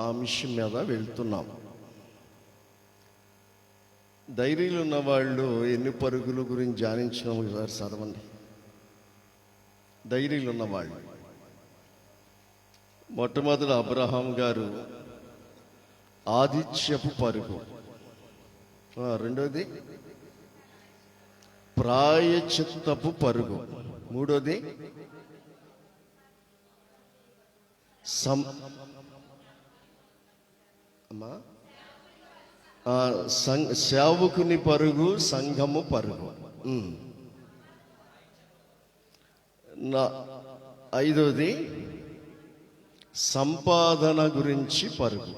అంశం మీద వెళ్తున్నాం. ధైర్యాలు ఉన్న వాళ్ళు ఎన్ని పరుగులు గురించి ధ్యానించిన ఒకసారి చదవండి. ధైర్యాలు ఉన్నవాళ్ళు మొట్టమొదటి అబ్రహాం గారు ఆదిత్యపు పరుగు, రెండోది ప్రాయచిత్తపు పరుగు, మూడోది సేవకుని పరుగు, సంఘము పరుగు. ఐదోది సంపాదన గురించి పరుగు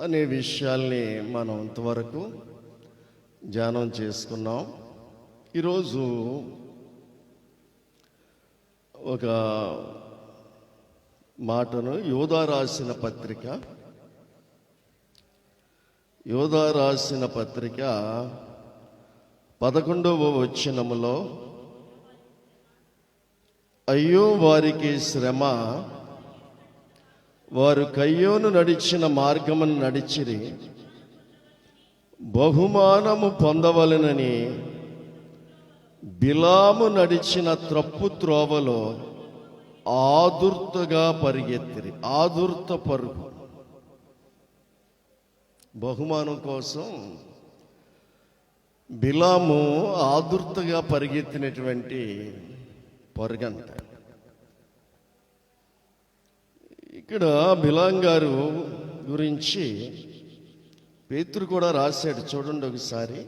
అనే విషయాల్ని మనం ఇంతవరకు ధ్యానం చేసుకున్నాం. ఈరోజు ఒక మాటను యోధా రాసిన పత్రిక 11వ వచనములో, అయ్యో వారికి శ్రమ, వారు కయ్యోను నడిచిన మార్గమును నడిచిరి, బహుమానము పొందవలెనని బిలాము నడిచిన త్రప్పు త్రోవలో ఆదుర్తగా పరిగెత్తిరి. ఆదుర్త పరుగు, బహుమానం కోసం బిలాము ఆదుర్తగా పరిగెత్తినటువంటి పరుగంట. ఇక్కడ బిలాం గారు గురించి పేతురు కూడా రాశాడు. చూడండి ఒకసారి,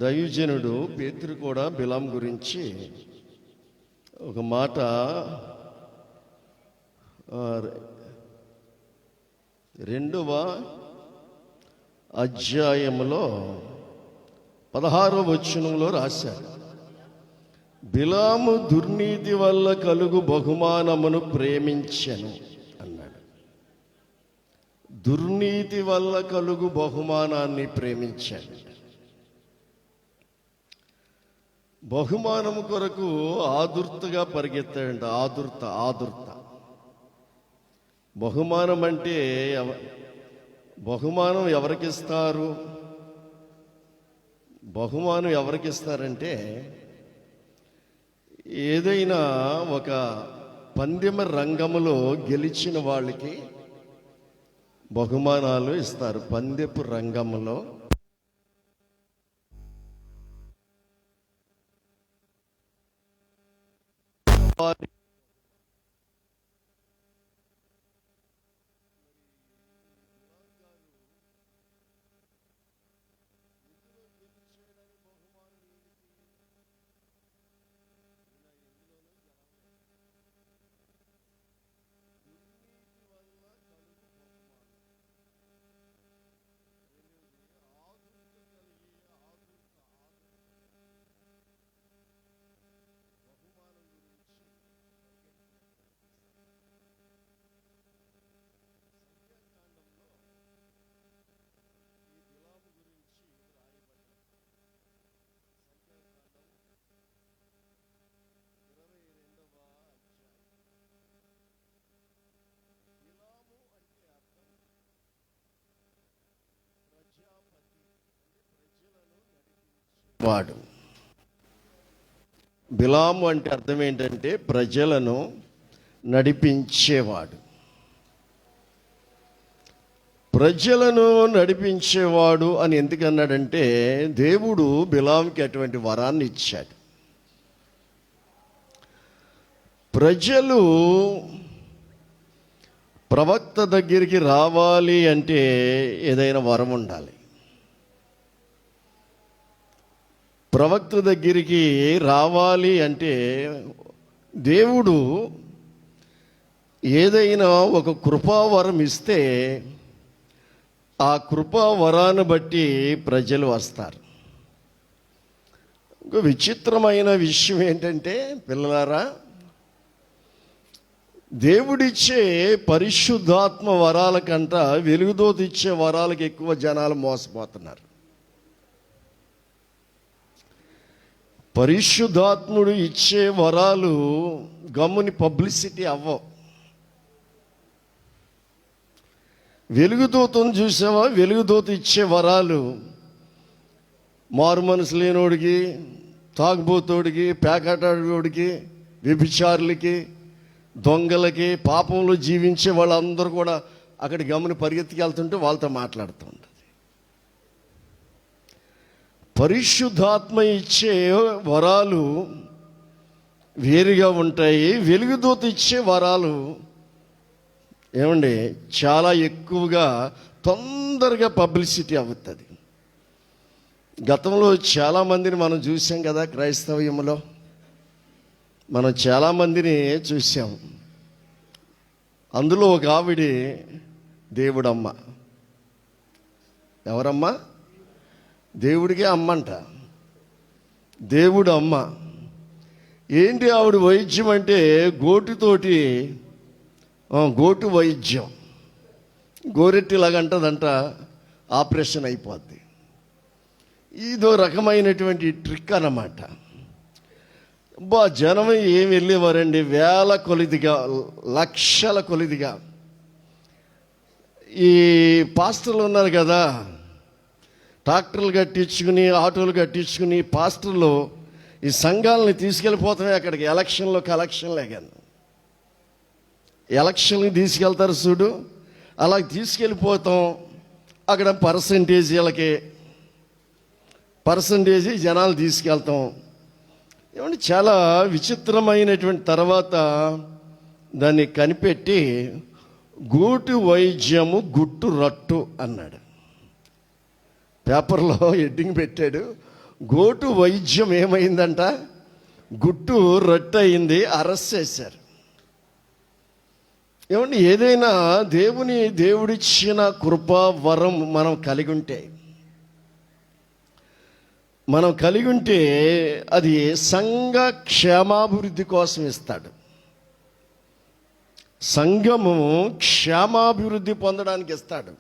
దైవజనుడు పేతురు కూడా బిలాం గురించి ఒక మాట 2వ అధ్యాయములో 16వ వచనంలో రాశారు. బిలాము దుర్నీతి వల్ల కలుగు బహుమానమును ప్రేమించెను అన్నాడు. దుర్నీతి వల్ల కలుగు బహుమానాన్ని ప్రేమించాడు. బహుమానము కొరకు ఆదుర్తగా పరిగెత్తాడంట. ఆదుర్త. బహుమానం అంటే బహుమానం ఎవరికిస్తారు? బహుమానం ఎవరికిస్తారంటే, ఏదైనా ఒక పందెమ రంగములో గెలిచిన వాళ్ళకి బహుమానాలు ఇస్తారు. పందెపు రంగములో వాడు. బిలాము అంటే అర్థం ఏంటంటే ప్రజలను నడిపించేవాడు. ప్రజలను నడిపించేవాడు అని ఎందుకన్నాడంటే, దేవుడు బిలాముకి అటువంటి వరాన్ని ఇచ్చాడు. ప్రజలు ప్రవక్త దగ్గరికి రావాలి అంటే ఏదైనా వరం ఉండాలి. ప్రవక్త దగ్గరికి రావాలి అంటే దేవుడు ఏదైనా ఒక కృపావరం ఇస్తే ఆ కృపావరాన్ని బట్టి ప్రజలు వస్తారు. ఒక విచిత్రమైన విషయం ఏంటంటే, పిల్లలారా, దేవుడిచ్చే పరిశుద్ధాత్మ వరాల కంట వెలుగుదోత ఇచ్చే వరాలకు ఎక్కువ జనాలు మోసపోతున్నారు. పరిశుద్ధాత్ముడు ఇచ్చే వరాలు గమ్ముని పబ్లిసిటీ అవ్వవు. వెలుగుదూతను చూసావా? వెలుగుదూత ఇచ్చే వరాలు మారు మనసు లేనోడికి, తాగుబోతోడికి, పేకాటాడికి, వ్యభిచారులకి, దొంగలకి, పాపంలో జీవించే వాళ్ళందరూ కూడా అక్కడ గమని పరిగెత్తికెళ్తుంటే వాళ్ళతో మాట్లాడుతూ ఉంటుంది. పరిశుద్ధాత్మ ఇచ్చే వరాలు వేరుగా ఉంటాయి. వెలుగుదూత ఇచ్చే వరాలు ఏమండి చాలా ఎక్కువగా తొందరగా పబ్లిసిటీ అవుతుంది. గతంలో చాలామందిని మనం చూసాం కదా, క్రైస్తవ్యంలో మనం చాలామందిని చూసాం. అందులో ఒక ఆవిడ దేవుడమ్మ. ఎవరమ్మా? దేవుడికే అమ్మంట, దేవుడు అమ్మ. ఏంటి ఆవిడ వైద్యం అంటే గోటుతోటి, గోటు వైద్యం, గోరెట్టిలాగంటదంట, ఆపరేషన్ అయిపోద్ది. ఇదో రకమైనటువంటి ట్రిక్ అన్నమాట. జనం ఏం వెళ్ళేవారండి, వేల కొలిదిగా, లక్షల కొలిదిగా. ఈ పాస్టర్లు ఉన్నారు కదా, ట్రాక్టర్లు కట్టించుకుని, ఆటోలు కట్టించుకుని పాస్టర్లు ఈ సంఘాలని తీసుకెళ్ళిపోతామే అక్కడికి. ఎలక్షన్లో కలెక్షన్లే కానీ ఎలక్షన్కి తీసుకెళ్తారు చూడు, అలా తీసుకెళ్ళిపోతాం. అక్కడ పర్సంటేజీ జనాలు తీసుకెళ్తాం. ఏమంటే చాలా విచిత్రమైనటువంటి తర్వాత దాన్ని కనిపెట్టి గోటు వైద్యము గుట్టు రట్టు అన్నాడు. పేపర్లో హెడ్డింగ్ పెట్టాడు. గోటు వైద్యం ఏమైందంట, గుట్టు రట్టు అయింది, అరెస్ట్ చేశారు. ఏమండి ఏదైనా దేవుడిచ్చిన కృపా వరం మనం కలిగి ఉంటే అది సంఘ క్షేమాభివృద్ధి కోసం ఇస్తాడు. సంఘము క్షేమాభివృద్ధి పొందడానికి ఇస్తాడు.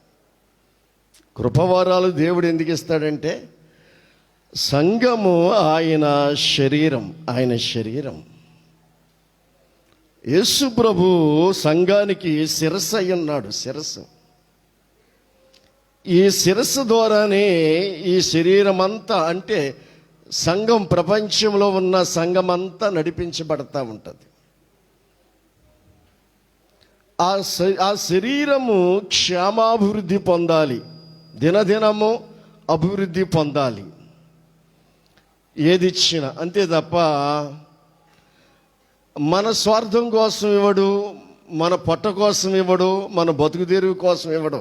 కృపవరాలు దేవుడు ఎందుకు ఇస్తాడంటే సంఘము ఆయన శరీరం. యేసు ప్రభు సంఘానికి శిరస్సు అయి ఉన్నాడు. ఈ శిరస్సు ద్వారానే ఈ శరీరం అంతా, అంటే సంఘం, ప్రపంచంలో ఉన్న సంఘం అంతా నడిపించబడతా ఉంటుంది. ఆ శరీరము క్షేమాభివృద్ధి పొందాలి, దినదినము అభివృద్ధి పొందాలి. ఏది ఇచ్చినా అంతే తప్ప మన స్వార్థం కోసం ఇవ్వడు, మన పొట్ట కోసం ఇవ్వడు, మన బతుకు తెరువు కోసం ఇవ్వడు.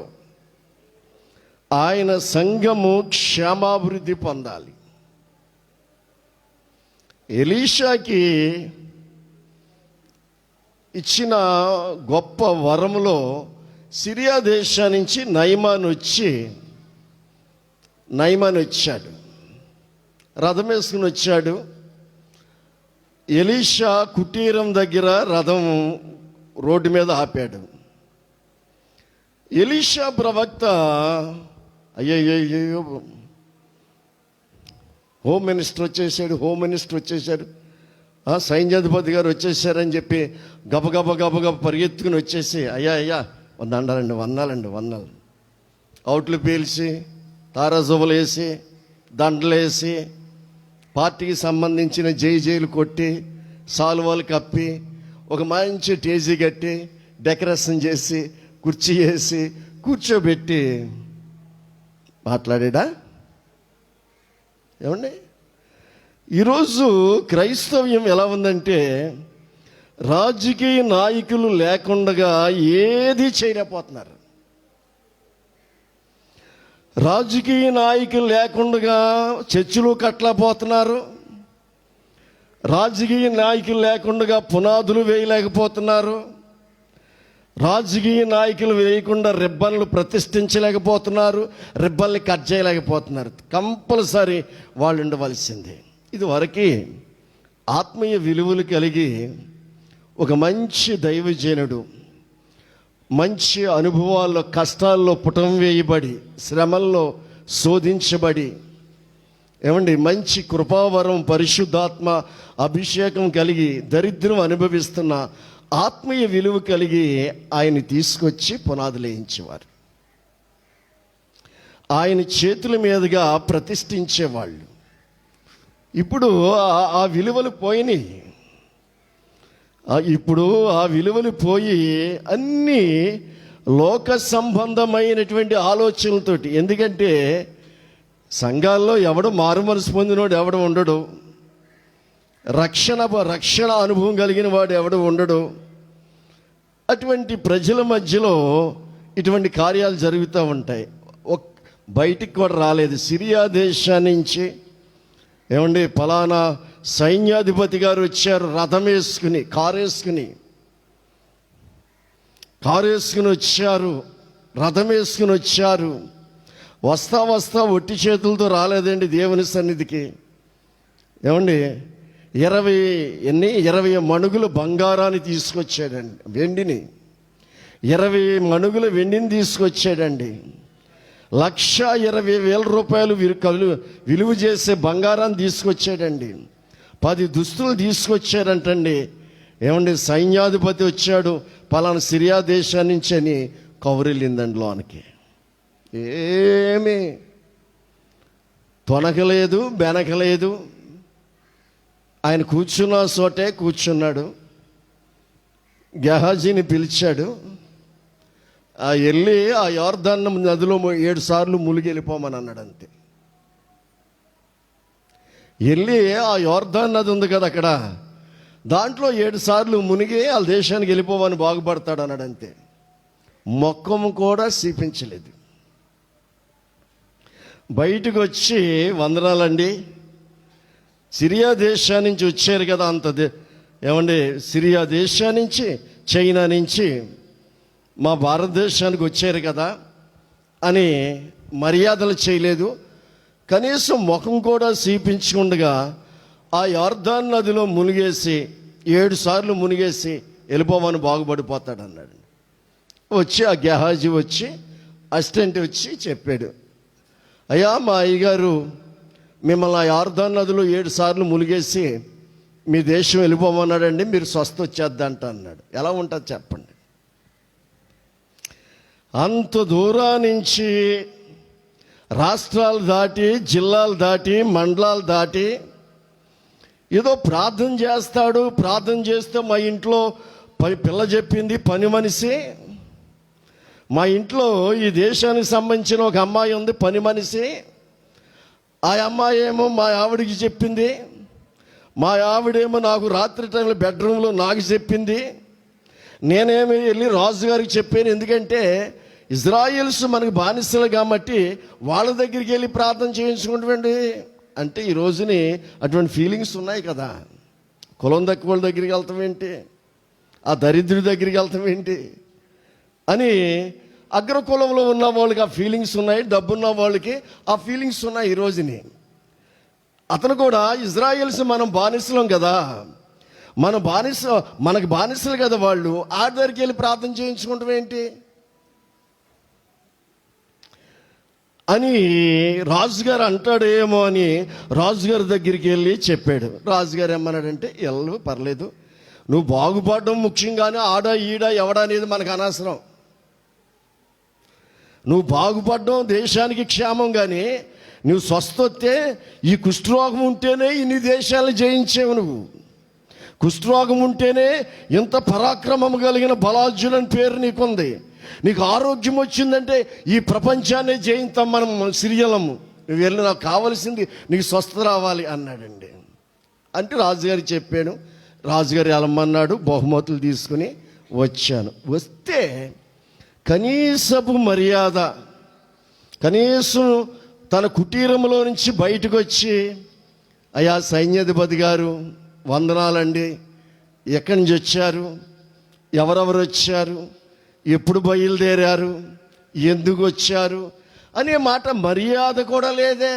ఆయన సంఘము క్షేమాభివృద్ధి పొందాలి. ఎలీషాకి ఇచ్చిన గొప్ప వరములో సిరియా దేశం నుంచి నయమాను వచ్చాడు. రథం వేసుకుని వచ్చాడు. ఎలీషా కుటీరం దగ్గర రథం రోడ్డు మీద ఆపాడు. ఎలీషా ప్రవక్త అయ్యో హోమ్ మినిస్టర్ వచ్చేసాడు, సైన్యాధిపతి గారు వచ్చేసారని చెప్పి గబగబ పరిగెత్తుకుని వచ్చేసి అయ్యా వందాలు అవుట్లు పీల్చి, తారాజుబలు వేసి, దండలేసి, పార్టీకి సంబంధించిన జైలు కొట్టి, సాల్వాలు కప్పి, ఒక మంచి టేజీ కట్టి, డెకరేషన్ చేసి, కుర్చీ వేసి కూర్చోబెట్టి మాట్లాడా? ఏమండి ఈరోజు క్రైస్తవ్యం ఎలా ఉందంటే రాజకీయ నాయకులు లేకుండా ఏది చేయలేకపోతున్నారు. రాజకీయ నాయకులు లేకుండా చర్చిలు కట్టలేకపోతున్నారు. రాజకీయ నాయకులు లేకుండా పునాదులు వేయలేకపోతున్నారు. రాజకీయ నాయకులు వేయకుండా రిబ్బన్లు ప్రతిష్ఠించలేకపోతున్నారు. రిబ్బన్లు కట్ చేయలేకపోతున్నారు. కంపల్సరీ వాళ్ళు ఉండవలసిందే. ఇది వరకు ఆత్మీయ విలువలు కలిగి ఒక మంచి దైవజనుడు, మంచి అనుభవాల్లో, కష్టాల్లో పుటం వేయబడి, శ్రమల్లో శోధించబడి, ఏమండి మంచి కృపావరం, పరిశుద్ధాత్మ అభిషేకం కలిగి దరిద్రం అనుభవిస్తున్న ఆత్మీయ విలువ కలిగి ఆయన్ని తీసుకొచ్చి పునాదులు వేయించేవారు. ఆయన చేతుల మీదుగా ప్రతిష్ఠించేవాళ్ళు. ఇప్పుడు ఆ విలువలు పోయినాయి. ఇప్పుడు ఆ విలువలు పోయి అన్నీ లోక సంబంధమైనటువంటి ఆలోచనలతోటి. ఎందుకంటే సంఘాల్లో ఎవడు మారు మనసు పొందినవాడు ఎవడు ఉండడు, రక్షణ అనుభవం కలిగిన వాడు ఎవడు ఉండడు. అటువంటి ప్రజల మధ్యలో ఇటువంటి కార్యాలు జరుగుతూ ఉంటాయి. బయటికి కూడా రాలేదు. సిరియా దేశం నుంచి ఏమండి ఫలానా సైన్యాధిపతి గారు వచ్చారు, రథం వేసుకుని కారు వేసుకుని వచ్చారు, రథం వేసుకుని వచ్చారు. వస్తా ఒట్టి చేతులతో రాలేదండి దేవుని సన్నిధికి. ఏమండి 20 మణుగులు బంగారాన్ని తీసుకొచ్చాడండి, వెండిని 20 మణుగుల వెండిని తీసుకొచ్చాడండి. 1,20,000 రూపాయలు విలువ చేసే బంగారాన్ని తీసుకొచ్చాడండి. 10 దుస్తులు తీసుకొచ్చారంటండి. ఏమండి సైన్యాధిపతి వచ్చాడు పలానా సిరియా దేశం నుంచి అని కౌరిల్లిందండి లోనికి. ఏమీ తొనకలేదు, బెనకలేదు. ఆయన కూర్చున్న చోటే కూర్చున్నాడు. గెహాజీని పిలిచాడు. వెళ్ళి ఆ యోర్దాను నదిలో 7 సార్లు మునిగి వెళ్ళిపోమని అన్నాడు. అంతే. వెళ్ళి ఆ యోర్దాన్ నది ఉంది కదా అక్కడ, దాంట్లో 7 సార్లు మునిగి వాళ్ళ దేశానికి వెళ్ళిపోమని బాగుపడతాడు అన్నాడు. అంతే. మొక్కము కూడా సీపించలేదు. బయటకు వచ్చి వందనాలండి, సిరియా దేశం నుంచి వచ్చారు కదా, ఏమండి సిరియా దేశం నుంచి చైనా నుంచి మా భారతదేశానికి వచ్చారు కదా అని మర్యాదలు చేయలేదు. కనీసం ముఖం కూడా సీపించకుండా ఆ యోర్దాను నదిలో మునిగేసి 7 సార్లు మునిగేసి వెళ్ళిపోమని బాగుపడిపోతాడు అన్నాడు. వచ్చి ఆ గెహాజీ వచ్చి అసిస్టెంట్ వచ్చి చెప్పాడు, అయ్యా మా అయ్యగారు మిమ్మల్ని ఆ యోర్దాను నదిలో 7 సార్లు మునిగేసి మీ దేశం వెళ్ళిపోమన్నాడండి, మీరు స్వస్థ వచ్చేద్దంట అన్నాడు. ఎలా ఉంటుంది చెప్పండి? అంత దూరం నుంచి రాష్ట్రాలు దాటి, జిల్లాలు దాటి, మండలాలు దాటి ఏదో ప్రార్థన చేస్తాడు. ప్రార్థన చేస్తే మా ఇంట్లో పిల్ల చెప్పింది పని మనిషి, మా ఇంట్లో ఈ దేశానికి సంబంధించిన ఒక అమ్మాయి ఉంది పని మనిషి, ఆ అమ్మాయి ఏమో మా ఆవిడికి చెప్పింది, మా ఆవిడేమో నాకు రాత్రి టైంలో బెడ్రూమ్లో నాకు చెప్పింది, నేనేమి వెళ్ళి రాజుగారికి చెప్పాను. ఎందుకంటే ఇజ్రాయిల్స్ మనకు బానిసలు కాబట్టి వాళ్ళ దగ్గరికి వెళ్ళి ప్రార్థన చేయించుకుంటామండి. అంటే ఈ రోజుని అటువంటి ఫీలింగ్స్ ఉన్నాయి కదా. కులం తక్కువ వాళ్ళ దగ్గరికి వెళ్తాం ఏంటి, ఆ దరిద్రుడి దగ్గరికి వెళ్తాం ఏంటి అని అగ్రకులంలో ఉన్న వాళ్ళకి ఆ ఫీలింగ్స్ ఉన్నాయి, డబ్బున్న వాళ్ళకి ఆ ఫీలింగ్స్ ఉన్నాయి. ఈ రోజుని అతను కూడా ఇజ్రాయిల్స్ మనం బానిసలం కదా, మనకు బానిసలు కదా వాళ్ళు, ఆ దగ్గరికి వెళ్ళి ప్రార్థన చేయించుకుంటాం ఏంటి అని రాజుగారు అంటాడేమో అని రాజుగారి దగ్గరికి వెళ్ళి చెప్పాడు. రాజుగారు ఏమన్నాడంటే, ఎల్లు పర్లేదు, నువ్వు బాగుపడడం ముఖ్యంగానే ఆడ ఈడ ఎవడ అనేది మనకు అనవసరం. నువ్వు బాగుపడడం దేశానికి క్షేమం. కానీ నువ్వు స్వస్థ వస్తే, ఈ కుష్ఠరోగం ఉంటేనే ఇన్ని దేశాలను జయించేవు. నువ్వు కుష్ఠరోగం ఉంటేనే ఇంత పరాక్రమం కలిగిన బలార్జునని పేరు నీకుంది. నీకు ఆరోగ్యం వచ్చిందంటే ఈ ప్రపంచాన్ని జయిస్తాం మనం సిరియలము. నువ్వు వెళ్ళి నాకు కావాల్సింది నీకు స్వస్థత రావాలి అన్నాడండి. అంటే రాజుగారు చెప్పాను. రాజుగారు వెళ్ళమన్నాడు. బహుమతులు తీసుకుని వచ్చాను. వస్తే కనీసపు మర్యాద, కనీసం తన కుటీరంలో నుంచి బయటకు వచ్చి, అయ్యా సైన్యాధిపతి గారు వందనాలండి, ఎక్కడి నుంచి వచ్చారు, ఎవరెవరు వచ్చారు, ఎప్పుడు బయలుదేరారు, ఎందుకు వచ్చారు అనే మాట మర్యాద కూడా లేదే.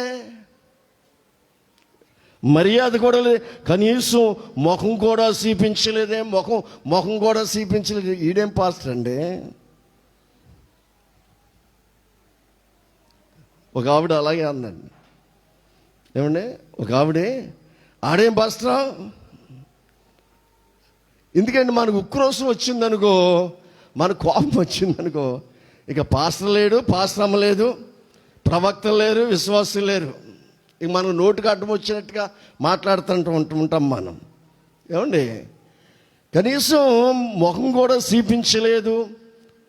మర్యాద కూడా లేదు. కనీసం ముఖం కూడా చూపించలేదే. ముఖం కూడా చూపించలేదు. ఈడేం పాస్టర్ అండి. ఒక ఆవిడ అలాగే అందండి. ఏమండి, ఒక ఆవిడే ఆడేం పాస్టర్. ఎందుకంటే మనకు ఉక్రోషం వచ్చిందనుకో, మన కోపం వచ్చిందనుకో, ఇక పాస్టర్ లేడు, పాస్టర్ అమ్మ లేదు, ప్రవక్తలు లేరు, విశ్వాసులు లేరు. ఇక మనం నోటికి అడ్డం వచ్చినట్టుగా ఉంటాం మనం. ఏమండి, కనీసం ముఖం కూడా చూపించలేదు.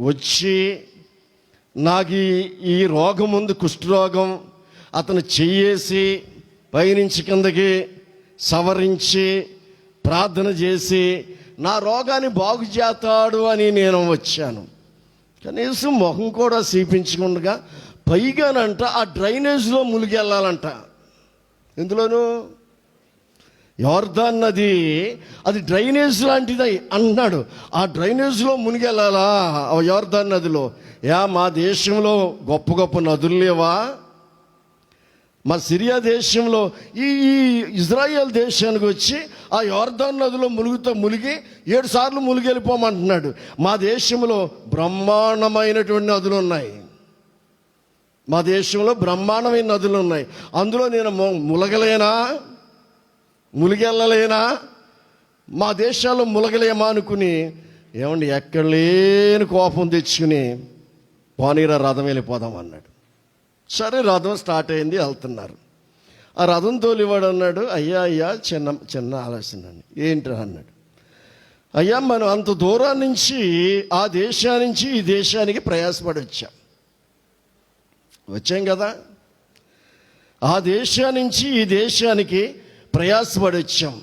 వచ్చి నాకు ఈ రోగం ఉంది, కుష్ఠరోగం, అతను చెయ్యేసి పైనుంచి కిందకి సవరించి ప్రార్థన చేసి నా రోగాన్ని బాగు చేస్తాడు అని నేను వచ్చాను. కనీసం ముఖం కూడా చూపించకుండా పైగానంట ఆ డ్రైనేజ్లో మునిగి వెళ్ళాలంట. ఎందులోనూ యోర్దాన్ నది, అది డ్రైనేజ్ లాంటిది అన్నాడు. ఆ డ్రైనేజ్లో మునిగి వెళ్ళాలా ఆ యోర్దాన్ నదిలో? మా దేశంలో గొప్ప గొప్ప నదులు లేవా? మా సిరియా దేశంలో ఈ ఇజ్రాయెల్ దేశానికి వచ్చి ఆ యోర్దాన్ నదిలో మునిగి 7 సార్లు మునిగి వెళ్ళిపోమంటున్నాడు. మా దేశంలో బ్రహ్మాండమైనటువంటి నదులు ఉన్నాయి. మా దేశంలో బ్రహ్మాండమైన నదులు ఉన్నాయి. అందులో నేను మునిగెళ్ళలేనా? మా దేశాల్లో ములగలేమా అనుకుని, ఏమండి, ఎక్కడ లేని కోపం తెచ్చుకుని పోనీరా రథం వెళ్ళిపోదాం అన్నాడు. సరే, రథం స్టార్ట్ అయింది, వెళ్తున్నారు. ఆ రథం తోలివాడు అన్నాడు, అయ్యా చిన్న ఆలోచన అండి. ఏంట్రా అన్నాడు. అయ్యా, మనం అంత దూరం నుంచి ఆ దేశానికి ఈ దేశానికి ప్రయాసపడి వచ్చాం కదా. ఆ దేశానికి ఈ దేశానికి ప్రయాసపడి వచ్చాం.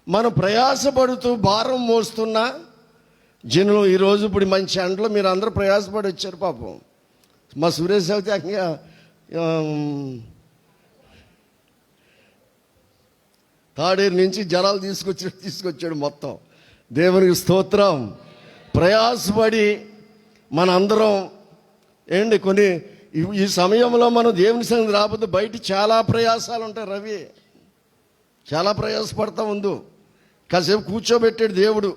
మనం ప్రయాసపడుతూ భారం మోస్తున్నా జనులు ఈరోజు ఇప్పుడు మంచి ఎండలో మీరు అందరూ ప్రయాసపడి వచ్చారు. పాపం మా సురేష్ అయితే తాడేరు నుంచి జలాలు తీసుకొచ్చాడు మొత్తం. దేవునికి స్తోత్రం. ప్రయాసపడి మన అందరం కొన్ని ఈ సమయంలో మనం దేవుని సన్నిధికి రాకపోతే బయట చాలా ప్రయాసాలు ఉంటాయి. రవి చాలా ప్రయాసపడతా ఉండు. కాసేపు కూర్చోబెట్టాడు దేవుడు.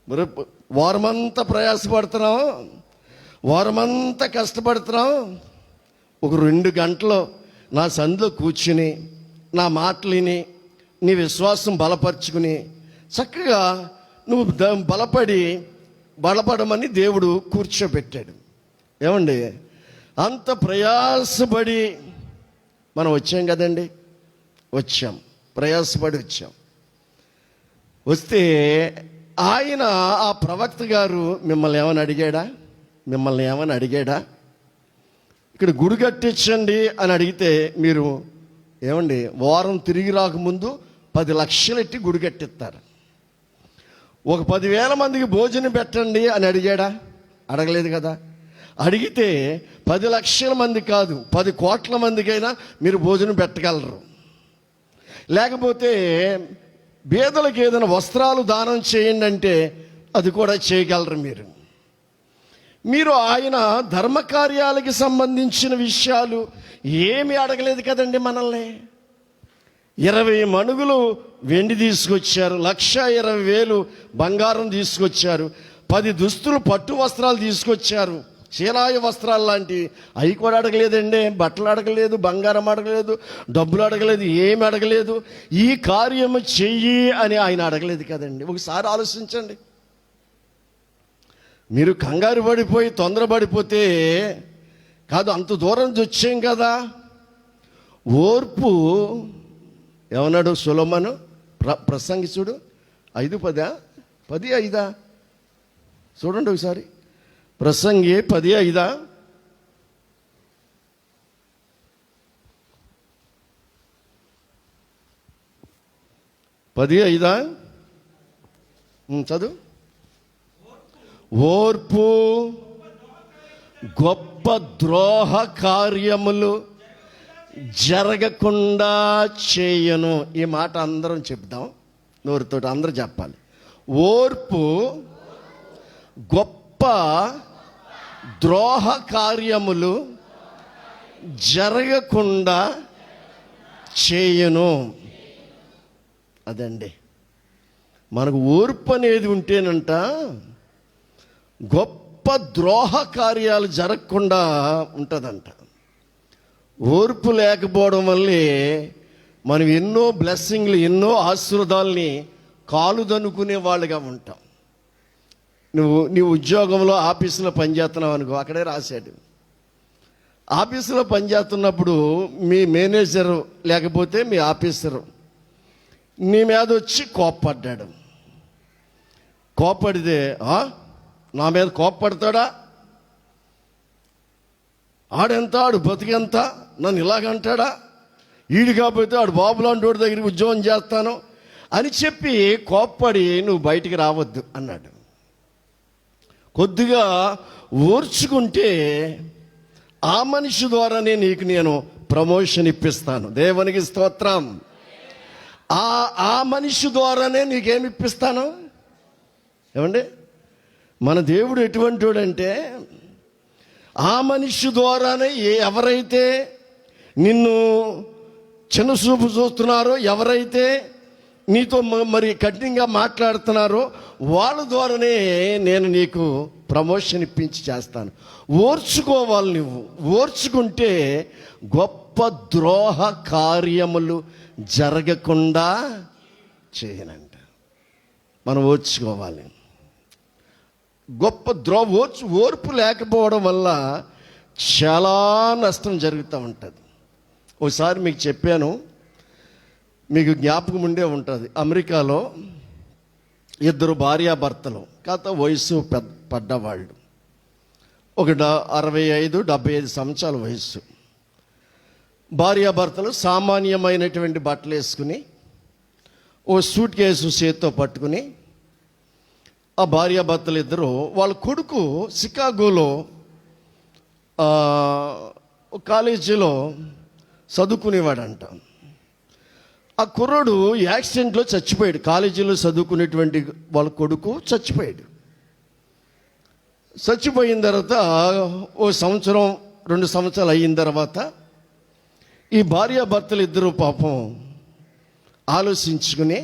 మరి వారమంతా ప్రయాసపడుతున్నాం, వారమంతా కష్టపడుతున్నాం. ఒక 2 గంటలు నా సంధిలో కూర్చుని నా మాటలిని నీ విశ్వాసం బలపరుచుకుని చక్కగా నువ్వు బలపడమని దేవుడు కూర్చోబెట్టాడు. ఏమండి, అంత ప్రయాసపడి మనం వచ్చాం కదండి. ప్రయాసపడి వచ్చాం. వస్తే ఆయన ఆ ప్రవక్త గారు మిమ్మల్ని ఏమని అడిగాడా? ఇక్కడ గుడి కట్టించండి అని అడిగితే మీరు ఏమండి, వారం తిరిగి రాకముందు 10 లక్షలు ఎట్టి గుడి కట్టిస్తారు. ఒక 10,000 మందికి భోజనం పెట్టండి అని అడగలేదు కదా. అడిగితే 10 లక్షల మంది కాదు, 10 కోట్ల మందికైనా మీరు భోజనం పెట్టగలరు. లేకపోతే బీదలకు ఏదైనా వస్త్రాలు దానం చేయండి అంటే అది కూడా చేయగలరు. మీరు ఆయన ధర్మకార్యాలకి సంబంధించిన విషయాలు ఏమి అడగలేదు కదండి. మనల్ని 20 మణుగులు వెండి తీసుకొచ్చారు, 1,20,000 బంగారం తీసుకొచ్చారు, 10 దుస్తులు పట్టు వస్త్రాలు తీసుకొచ్చారు, చీలాయ వస్త్రాలు లాంటివి. అవి కూడా అడగలేదండి. బట్టలు అడగలేదు, బంగారం అడగలేదు, డబ్బులు అడగలేదు, ఏమి అడగలేదు. ఈ కార్యము చెయ్యి అని ఆయన అడగలేదు కదండి. ఒకసారి ఆలోచించండి. మీరు కంగారు పడిపోయి తొందరపడిపోతే కాదు, అంత దూరం నుంచి వచ్చాం కదా. ఓర్పు ఏమన్నాడు సొలొమోను? ప్రసంగి చూడు 5:10 చూడండి ఒకసారి. ప్రసంగి 10:5. చదువు. ఓర్పు గొప్ప ద్రోహ కార్యములు జరగకుండా చేయను. ఈ మాట అందరం చెప్దాం, నోరుతోటి అందరూ చెప్పాలి. ఓర్పు గొప్ప ద్రోహ కార్యములు జరగకుండా చేయను. అదండి, మనకు ఓర్పు అనేది ఉంటేనంట గొప్ప ద్రోహ కార్యాలు జరగకుండా ఉంటుందంట. ఓర్పు లేకపోవడం వల్లే మనం ఎన్నో బ్లెస్సింగ్లు, ఎన్నో ఆశీర్వాదాలని కాలుదనుకునే వాళ్ళుగా ఉంటాం. నీ ఉద్యోగంలో ఆఫీసులో పనిచేస్తున్నావు అనుకో, అక్కడే రాశాడు ఆఫీసులో పనిచేస్తున్నప్పుడు మీ మేనేజరు లేకపోతే మీ ఆఫీసరు నీ మీద వచ్చి కోప్పడ్డాడు. కోప్పడితే నా మీద కోప్పడతాడా, ఆడెంత ఆడు బతికెంత, నన్ను ఇలాగంటాడా, ఈడు కాకపోతే ఆడు బాబులాంటి వాడి దగ్గరికి ఉద్యోగం చేస్తాను అని చెప్పి కోప్పడి నువ్వు బయటికి రావద్దు అన్నాడు. కొద్దిగా ఓర్చుకుంటే ఆ మనిషి ద్వారానే నీకు నేను ప్రమోషన్ ఇప్పిస్తాను. దేవునికి స్తోత్రం. ఆ మనిషి ద్వారానే నీకేమి ఇప్పిస్తాను. ఏమండి, మన దేవుడు ఎటువంటి వాడంటే ఆ మనిషి ద్వారానే ఎవరైతే నిన్ను చిన్నచూపు చూస్తున్నారో, ఎవరైతే నీతో మరి కఠినంగా మాట్లాడుతున్నారో వాళ్ళ ద్వారానే నేను నీకు ప్రమోషన్ ఇప్పించి చేస్తాను. ఓర్చుకోవాలి. నువ్వు ఓర్చుకుంటే గొప్ప ద్రోహ కార్యములు జరగకుండా చేయనంట. మనం ఓర్చుకోవాలి. గొప్ప ఓర్పు లేకపోవడం వల్ల చాలా నష్టం జరుగుతూ ఉంటుంది. ఒకసారి మీకు చెప్పాను, మీకు జ్ఞాపకం ఉండే ఉంటుంది. అమెరికాలో ఇద్దరు భార్యాభర్తలు, కాకపోతే వయసు పడ్డవాళ్ళు, ఒక 65-75 సంవత్సరాల వయస్సు. భార్యాభర్తలు సామాన్యమైనటువంటి బట్టలు వేసుకుని ఓ సూట్ కేసు చేతితో పట్టుకుని ఆ భార్యాభర్తలు ఇద్దరు, వాళ్ళ కొడుకు చికాగోలో కాలేజీలో చదువుకునేవాడంట. ఆ కుర్రోడు యాక్సిడెంట్లో చచ్చిపోయాడు. కాలేజీలో చదువుకునేటువంటి వాళ్ళ కొడుకు చచ్చిపోయాడు. చచ్చిపోయిన తర్వాత ఓ 1-2 సంవత్సరాలు అయిన తర్వాత ఈ భార్యాభర్తలు ఇద్దరు పాపం ఆలోచించుకుని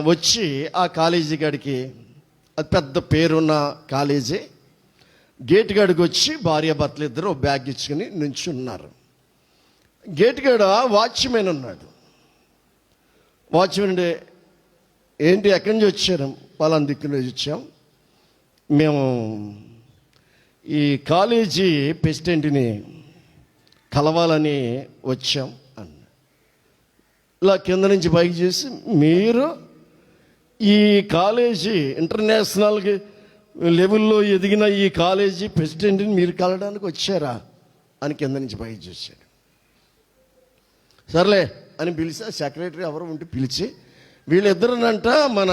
వచ్చి ఆ కాలేజీ కాడికి, అది పెద్ద పేరున్న కాలేజీ, గేట్ కాడికి వచ్చి భార్యాభర్తలు ఇద్దరు బ్యాగ్ ఇచ్చుకుని నుంచి ఉన్నారు. గేట్ కాడ వాచ్మెన్ ఉన్నాడు. వాచ్మెన్ ఏంటి, ఎక్కడి నుంచి వచ్చారు? వాళ్ళని దిక్కు నుంచి వచ్చాం, మేము ఈ కాలేజీ ప్రెసిడెంట్ని కలవాలని వచ్చాం అన్న. ఇలా కింద నుంచి పైకి చేసి, మీరు ఈ కాలేజీ ఇంటర్నేషనల్ లెవెల్లో ఎదిగిన ఈ కాలేజీ ప్రెసిడెంట్ని మీరు కలవడానికి వచ్చారా అని కింద నుంచి పైకి చూశాడు. సర్లే అని పిలిచి, సెక్రటరీ ఎవరు ఉంటే పిలిచి, వీళ్ళిద్దరినంట మన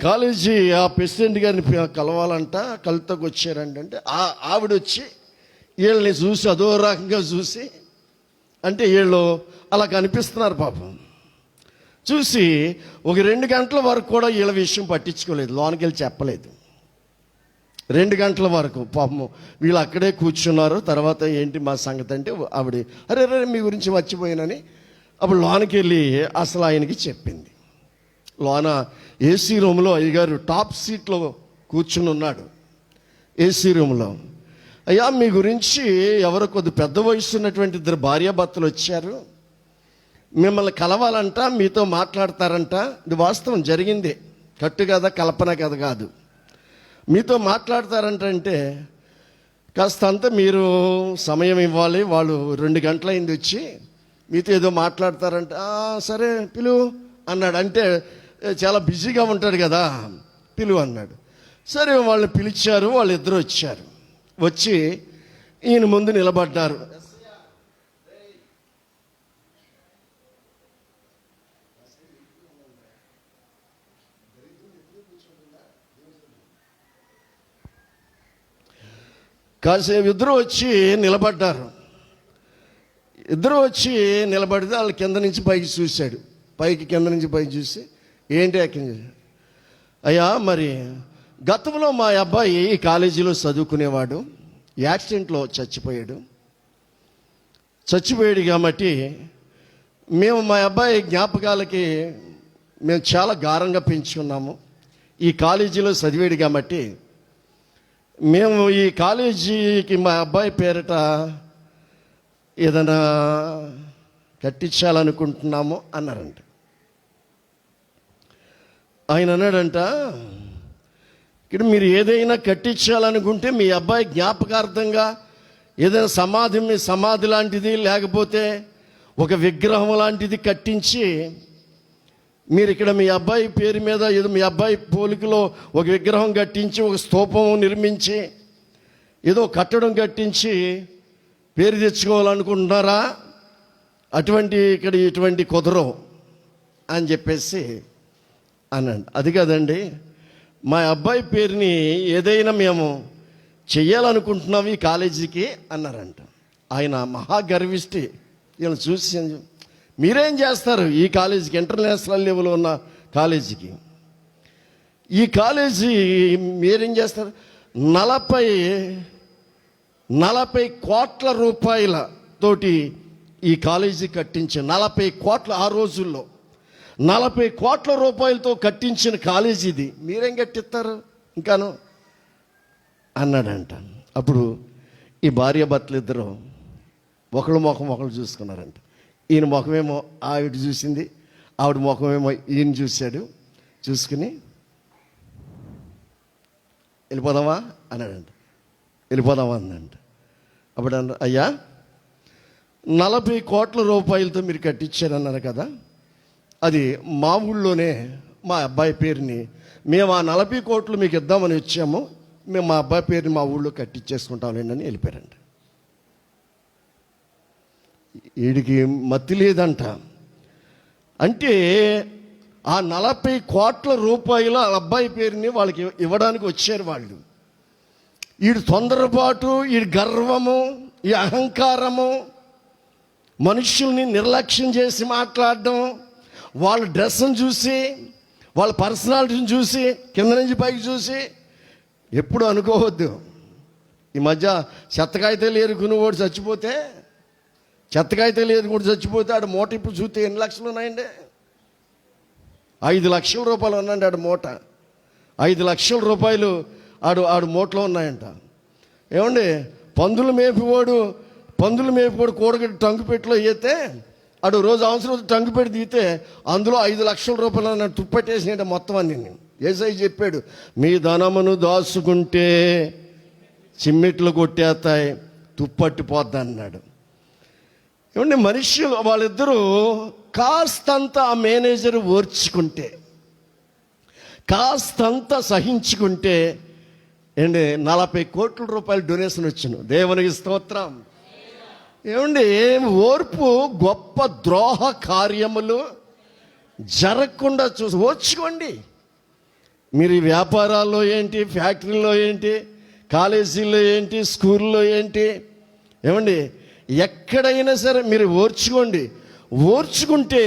కాలేజీ ఆ ప్రెసిడెంట్ గారిని కలవాలంట, కలుతకు వచ్చారంటే ఆవిడ వచ్చి వీళ్ళని చూసి అదో రకంగా చూసి, అంటే వీళ్ళు అలా కనిపిస్తున్నారు పాపం. చూసి ఒక 2 గంటల వరకు కూడా వీళ్ళ విషయం పట్టించుకోలేదు, లోనికి వెళ్ళి చెప్పలేదు. 2 గంటల వరకు పాపం వీళ్ళు అక్కడే కూర్చున్నారు. తర్వాత ఏంటి మా సంగతి అంటే ఆవిడ అరే మీ గురించి మర్చిపోయానని అప్పుడు లోనికి వెళ్ళి అసలు ఆయనకి చెప్పింది. లోన ఏసీ రూమ్లో అయ్యగారు టాప్ సీట్లో కూర్చుని ఉన్నాడు. ఏసీ రూమ్లో, అయ్యా మీ గురించి ఎవరో కొద్ది పెద్ద వయసు ఉన్నటువంటి 2 భార్యాభర్తలు వచ్చారు, మిమ్మల్ని కలవాలంట, మీతో మాట్లాడతారంట. ఇది వాస్తవం, జరిగింది, కట్టు కదా కల్పన కథ కాదు. మీతో మాట్లాడతారంటే కాస్త అంతా మీరు సమయం ఇవ్వాలి. వాళ్ళు 2 గంటలైంది వచ్చి మీతో ఏదో మాట్లాడతారంట. సరే పిలువు అన్నాడు. అంటే చాలా బిజీగా ఉంటాడు కదా, పిలువు అన్నాడు. సరే వాళ్ళు పిలిచారు. వాళ్ళిద్దరూ వచ్చారు. వచ్చి ఈయన ముందు నిలబడ్డారు. కాసేపు ఇద్దరు వచ్చి నిలబడ్డారు. ఇద్దరు వచ్చి నిలబడితే వాళ్ళు కింద నుంచి పైకి చూశాడు. కింద నుంచి పైకి చూసి, ఏంటి యాక్టింగ్? అయ్యా మరి గతంలో మా అబ్బాయి ఈ కాలేజీలో చదువుకునేవాడు, యాక్సిడెంట్లో చచ్చిపోయాడు కాబట్టి మేము మా అబ్బాయి జ్ఞాపకాలకి మేము చాలా గారంగా పెంచుకున్నాము. ఈ కాలేజీలో చదివాడు కాబట్టి మేము ఈ కాలేజీకి మా అబ్బాయి పేరిట ఏదైనా కట్టించాలనుకుంటున్నాము అన్నారంట. ఆయన అన్నాడంట, ఇక్కడ మీరు ఏదైనా కట్టించాలనుకుంటే మీ అబ్బాయి జ్ఞాపకార్థంగా ఏదైనా సమాధి లాంటిది లేకపోతే ఒక విగ్రహం లాంటిది కట్టించి మీరు ఇక్కడ మీ అబ్బాయి పేరు మీద ఏదో మీ అబ్బాయి పోలికలో ఒక విగ్రహం కట్టించి ఒక స్తూపం నిర్మించి ఏదో కట్టడం కట్టించి పేరు తెచ్చుకోవాలనుకుంటున్నారా? ఇక్కడ ఇటువంటి కుదరవు అని చెప్పేసి అనండి. అది కదండి, మా అబ్బాయి పేరుని ఏదైనా మేము చెయ్యాలనుకుంటున్నాం ఈ కాలేజీకి అన్నారంట. ఆయన మహాగర్విష్టి. ఈయన చూసి మీరేం చేస్తారు ఈ కాలేజీకి, ఇంటర్నేషనల్ లెవెల్లో ఉన్న కాలేజీకి, ఈ కాలేజీ మీరేం చేస్తారు? 40 కోట్ల రూపాయల తోటి ఈ కాలేజీ కట్టించి 40 కోట్ల, ఆ రోజుల్లో 40 కోట్ల రూపాయలతో కట్టించిన కాలేజీ ఇది, మీరేం కట్టిస్తారు ఇంకాను అన్నాడంట. అప్పుడు ఈ భార్యాభర్తలు ఇద్దరు ఒకళ్ళ ముఖం ఒకళ్ళు చూసుకున్నారంట. ఈయన ముఖమేమో ఆవిడ చూసింది, ఆవిడ ముఖమేమో ఈయన చూశాడు. చూసుకుని వెళ్ళిపోదామా అన్నాడంట. వెళ్ళిపోదామా అందంట. అప్పుడు అన్న, అయ్యా 40 కోట్ల రూపాయలతో మీరు కట్టించారన్నారు కదా, అది మా ఊళ్ళోనే మా అబ్బాయి పేరుని మేము ఆ 40 కోట్లు మీకు ఇద్దామని వచ్చాము, మేము మా అబ్బాయి పేరుని మా ఊళ్ళో కట్టించేసుకుంటామండి అని వెళ్ళిపోయారంట. వీడికి మతి లేదంట. అంటే ఆ 40 కోట్ల రూపాయల అబ్బాయి పేరుని వాళ్ళకి ఇవ్వడానికి వచ్చారు వాళ్ళు. వీడి తొందరపాటు, వీడి గర్వము, ఈ అహంకారము, మనుషుల్ని నిర్లక్ష్యం చేసి మాట్లాడడం, వాళ్ళ డ్రెస్సును చూసి, వాళ్ళ పర్సనాలిటీని చూసి, కింద నుంచి పైకి చూసి ఎప్పుడు అనుకోవద్దు. ఈ మధ్య చెత్తకాయితేలు ఏరుకునేవాడు చచ్చిపోతే, ఆడు మూట ఇప్పుడు చూస్తే ఎన్ని లక్షలు ఉన్నాయండి? 5 లక్షల రూపాయలు ఉన్నాయండి ఆడు మూట. 5 లక్షల రూపాయలు ఆడు మూటలో ఉన్నాయంట. ఏమండి, పందులు మేపువాడు కూడగట్టి టంగుపెట్టిలో వేస్తే ఆడు రోజు అవసరం టంగుపెట్టి తీస్తే అందులో 5 లక్షల రూపాయలు నన్ను తుప్పట్టేసినట్టు మొత్తం అన్ని. యేసయ్య చెప్పాడు, మీ ధనమును దాచుకుంటే చిమ్మెట్లు కొట్టేస్తాయి, తుప్పట్టిపోద్ది అన్నాడు. ఏమంటే మనుషులు వాళ్ళిద్దరూ కాస్తంత ఆ మేనేజర్ ఓర్చుకుంటే, కాస్తంత సహించుకుంటే ఏమండి 40 కోట్ల రూపాయలు డొనేషన్ వచ్చిన దేవునికి స్తోత్రం. ఏమండి, ఓర్పు గొప్ప ద్రోహ కార్యములు జరగకుండా ఓర్చుకోండి. మీరు ఈ వ్యాపారాల్లో ఏంటి, ఫ్యాక్టరీలో ఏంటి, కాలేజీల్లో ఏంటి, స్కూల్లో ఏంటి, ఏమండి ఎక్కడైనా సరే మీరు ఓర్చుకుంటే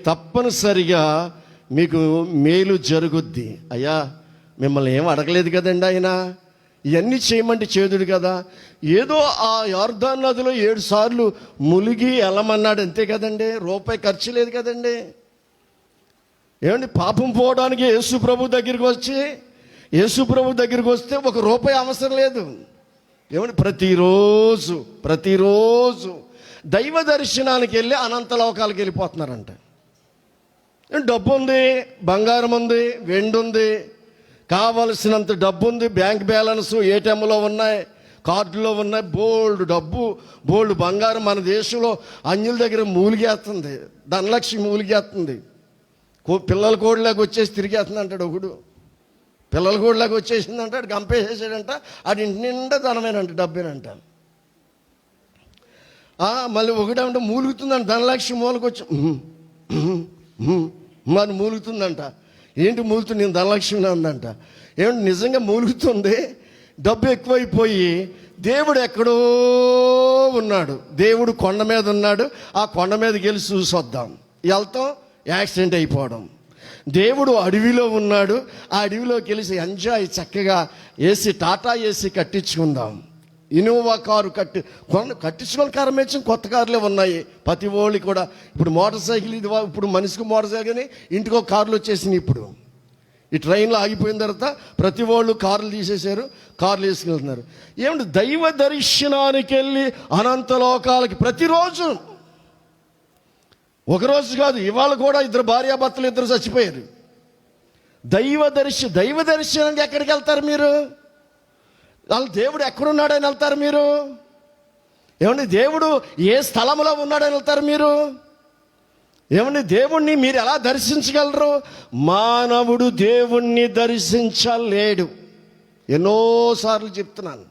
తప్పనిసరిగా మీకు మేలు జరుగుద్ది. అయ్యా మిమ్మల్ని ఏం అడగలేదు కదండి ఆయన, ఇవన్నీ చేయమంటే చేదుడు కదా. ఏదో ఆ యోర్దాను నదిలో 7 సార్లు ములిగి వెళ్ళమన్నాడు అంతే కదండి, రూపాయి ఖర్చు లేదు కదండి. ఏమండి, పాపం పోవడానికి యేసు ప్రభు దగ్గరికి వస్తే 1 రూపాయి అవసరం లేదు. ఏమండి, ప్రతిరోజు దైవ దర్శనానికి వెళ్ళి అనంత లోకాలకు వెళ్ళిపోతున్నారంట. డబ్బు ఉంది, బంగారం ఉంది, వెండి ఉంది, కావలసినంత డబ్బు ఉంది, బ్యాంక్ బ్యాలెన్స్ ఏటీఎంలో ఉన్నాయి, కార్డులో ఉన్నాయి, బోల్డ్ డబ్బు, బోల్డ్ బంగారం. మన దేశంలో అన్యుల దగ్గర మూలిగేస్తుంది, ధనలక్ష్మి మూలిగేస్తుంది. పిల్లల కోడిలాగా వచ్చేసి తిరిగేస్తుంది అంటాడు ఒకడు. పిల్లల కోడిలాగా వచ్చేసింది అంటాడు, గంపేసేసాడంట. ఆడి ఇంటి నిండా ధనమేనంట, డబ్బేనంట. మళ్ళీ ఒకటేమంటే మూలుగుతుందంట, ధనలక్ష్మి మూలకొచ్చి మరి మూలుగుతుందంట. ఏంటి మూలుగుతుంది? నేను ధనలక్ష్మి అందంట. ఏమంటే నిజంగా మూలుగుతుంది. డబ్బు ఎక్కువైపోయి దేవుడు ఎక్కడో ఉన్నాడు, దేవుడు కొండ మీద ఉన్నాడు, ఆ కొండ మీదకి వెళ్ళి చూసొద్దాం, వెళ్తాం, యాక్సిడెంట్ అయిపోవడం. దేవుడు అడవిలో ఉన్నాడు, ఆ అడవిలోకి వెళ్ళి ఎంజాయ్ చక్కగా టాటా ఏసీ కట్టించుకుందాం, ఇన్నోవా కారు కట్టించుకోవాలి. కారం వేసిన కొత్త కార్లే ఉన్నాయి ప్రతి ఓళ్ళకి కూడా. ఇప్పుడు మోటార్ సైకిల్, ఇది ఇప్పుడు మనిషికి మోటార్ సైకిల్ అని ఇంటికి ఒక కార్లు వచ్చేసినాయి. ఇప్పుడు ఈ ట్రైన్లో ఆగిపోయిన తర్వాత ప్రతి వాళ్ళు కార్లు తీసేశారు, కార్లు వేసుకెళ్తున్నారు. ఏమంటే దైవ దర్శనానికి వెళ్ళి అనంత లోకాలకి ప్రతిరోజు, ఒకరోజు కాదు, ఇవాళ కూడా 2 భార్యాభర్తలు చచ్చిపోయారు. దైవ దర్శనానికి ఎక్కడికి వెళ్తారు మీరు? వాళ్ళ దేవుడు ఎక్కడున్నాడని వెళ్తారు మీరు? ఏమండి దేవుడు ఏ స్థలంలో ఉన్నాడని వెళ్తారు మీరు? ఏమండి దేవుణ్ణి మీరు ఎలా దర్శించగలరు? మానవుడు దేవుణ్ణి దర్శించలేడు. ఎన్నోసార్లు చెప్తున్నాను.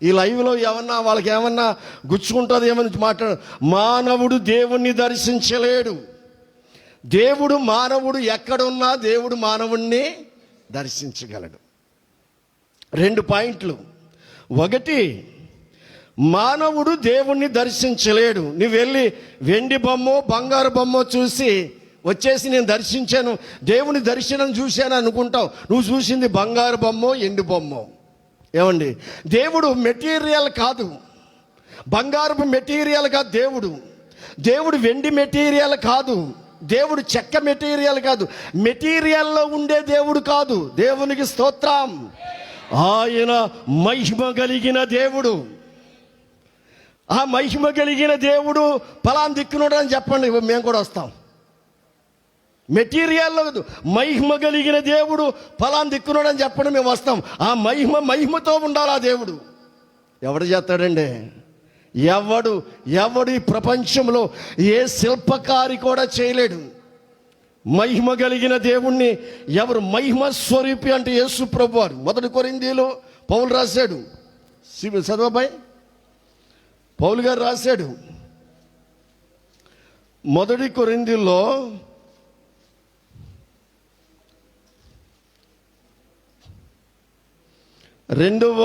ఈ లైవ్లో వాళ్ళకి ఏమన్నా గుచ్చుకుంటుంది ఏమని మాట్లాడు. మానవుడు దేవుణ్ణి దర్శించలేడు. మానవుడు ఎక్కడున్నా దేవుడు మానవుణ్ణి దర్శించగలడు. 2 పాయింట్లు. 1, మానవుడు దేవుణ్ణి దర్శించలేడు. నువ్వు వెళ్ళి వెండి బొమ్మో బంగారు బొమ్మో చూసి వచ్చేసి నేను దర్శించాను, దేవుని దర్శనం చూశాను అనుకుంటావు. నువ్వు చూసింది బంగారు బొమ్మో ఎండు బొమ్మో. ఏమండి, దేవుడు మెటీరియల్ కాదు, బంగారపు మెటీరియల్ కాదు. దేవుడు వెండి మెటీరియల్ కాదు, దేవుడు చెక్క మెటీరియల్ కాదు, మెటీరియల్లో ఉండే దేవుడు కాదు. దేవునికి స్తోత్రం. ఆయన మహిమ కలిగిన దేవుడు. ఆ మహిమ కలిగిన దేవుడు ఫలానా దిక్కునుడు అని చెప్పండి, మేము కూడా వస్తాం. మెటీరియల్లో మహిమ కలిగిన దేవుడు ఫలానా దిక్కునుడు అని చెప్పండి, మేము వస్తాం. ఆ మహిమతో ఉండాలి ఆ దేవుడు. ఎవడు చేస్తాడండి? ఎవడు ఈ ప్రపంచంలో ఏ శిల్పకారి కూడా చేయలేడు. మహిమ కలిగిన దేవుణ్ణి ఎవరు? మహిమ స్వరూపి అంటే యేసు ప్రభు వారు. 1 కొరింథీయులో పౌలు రాశాడు. చదవబాయ్, పౌలు గారు రాశాడు. 1 కొరింథీయులో 2వ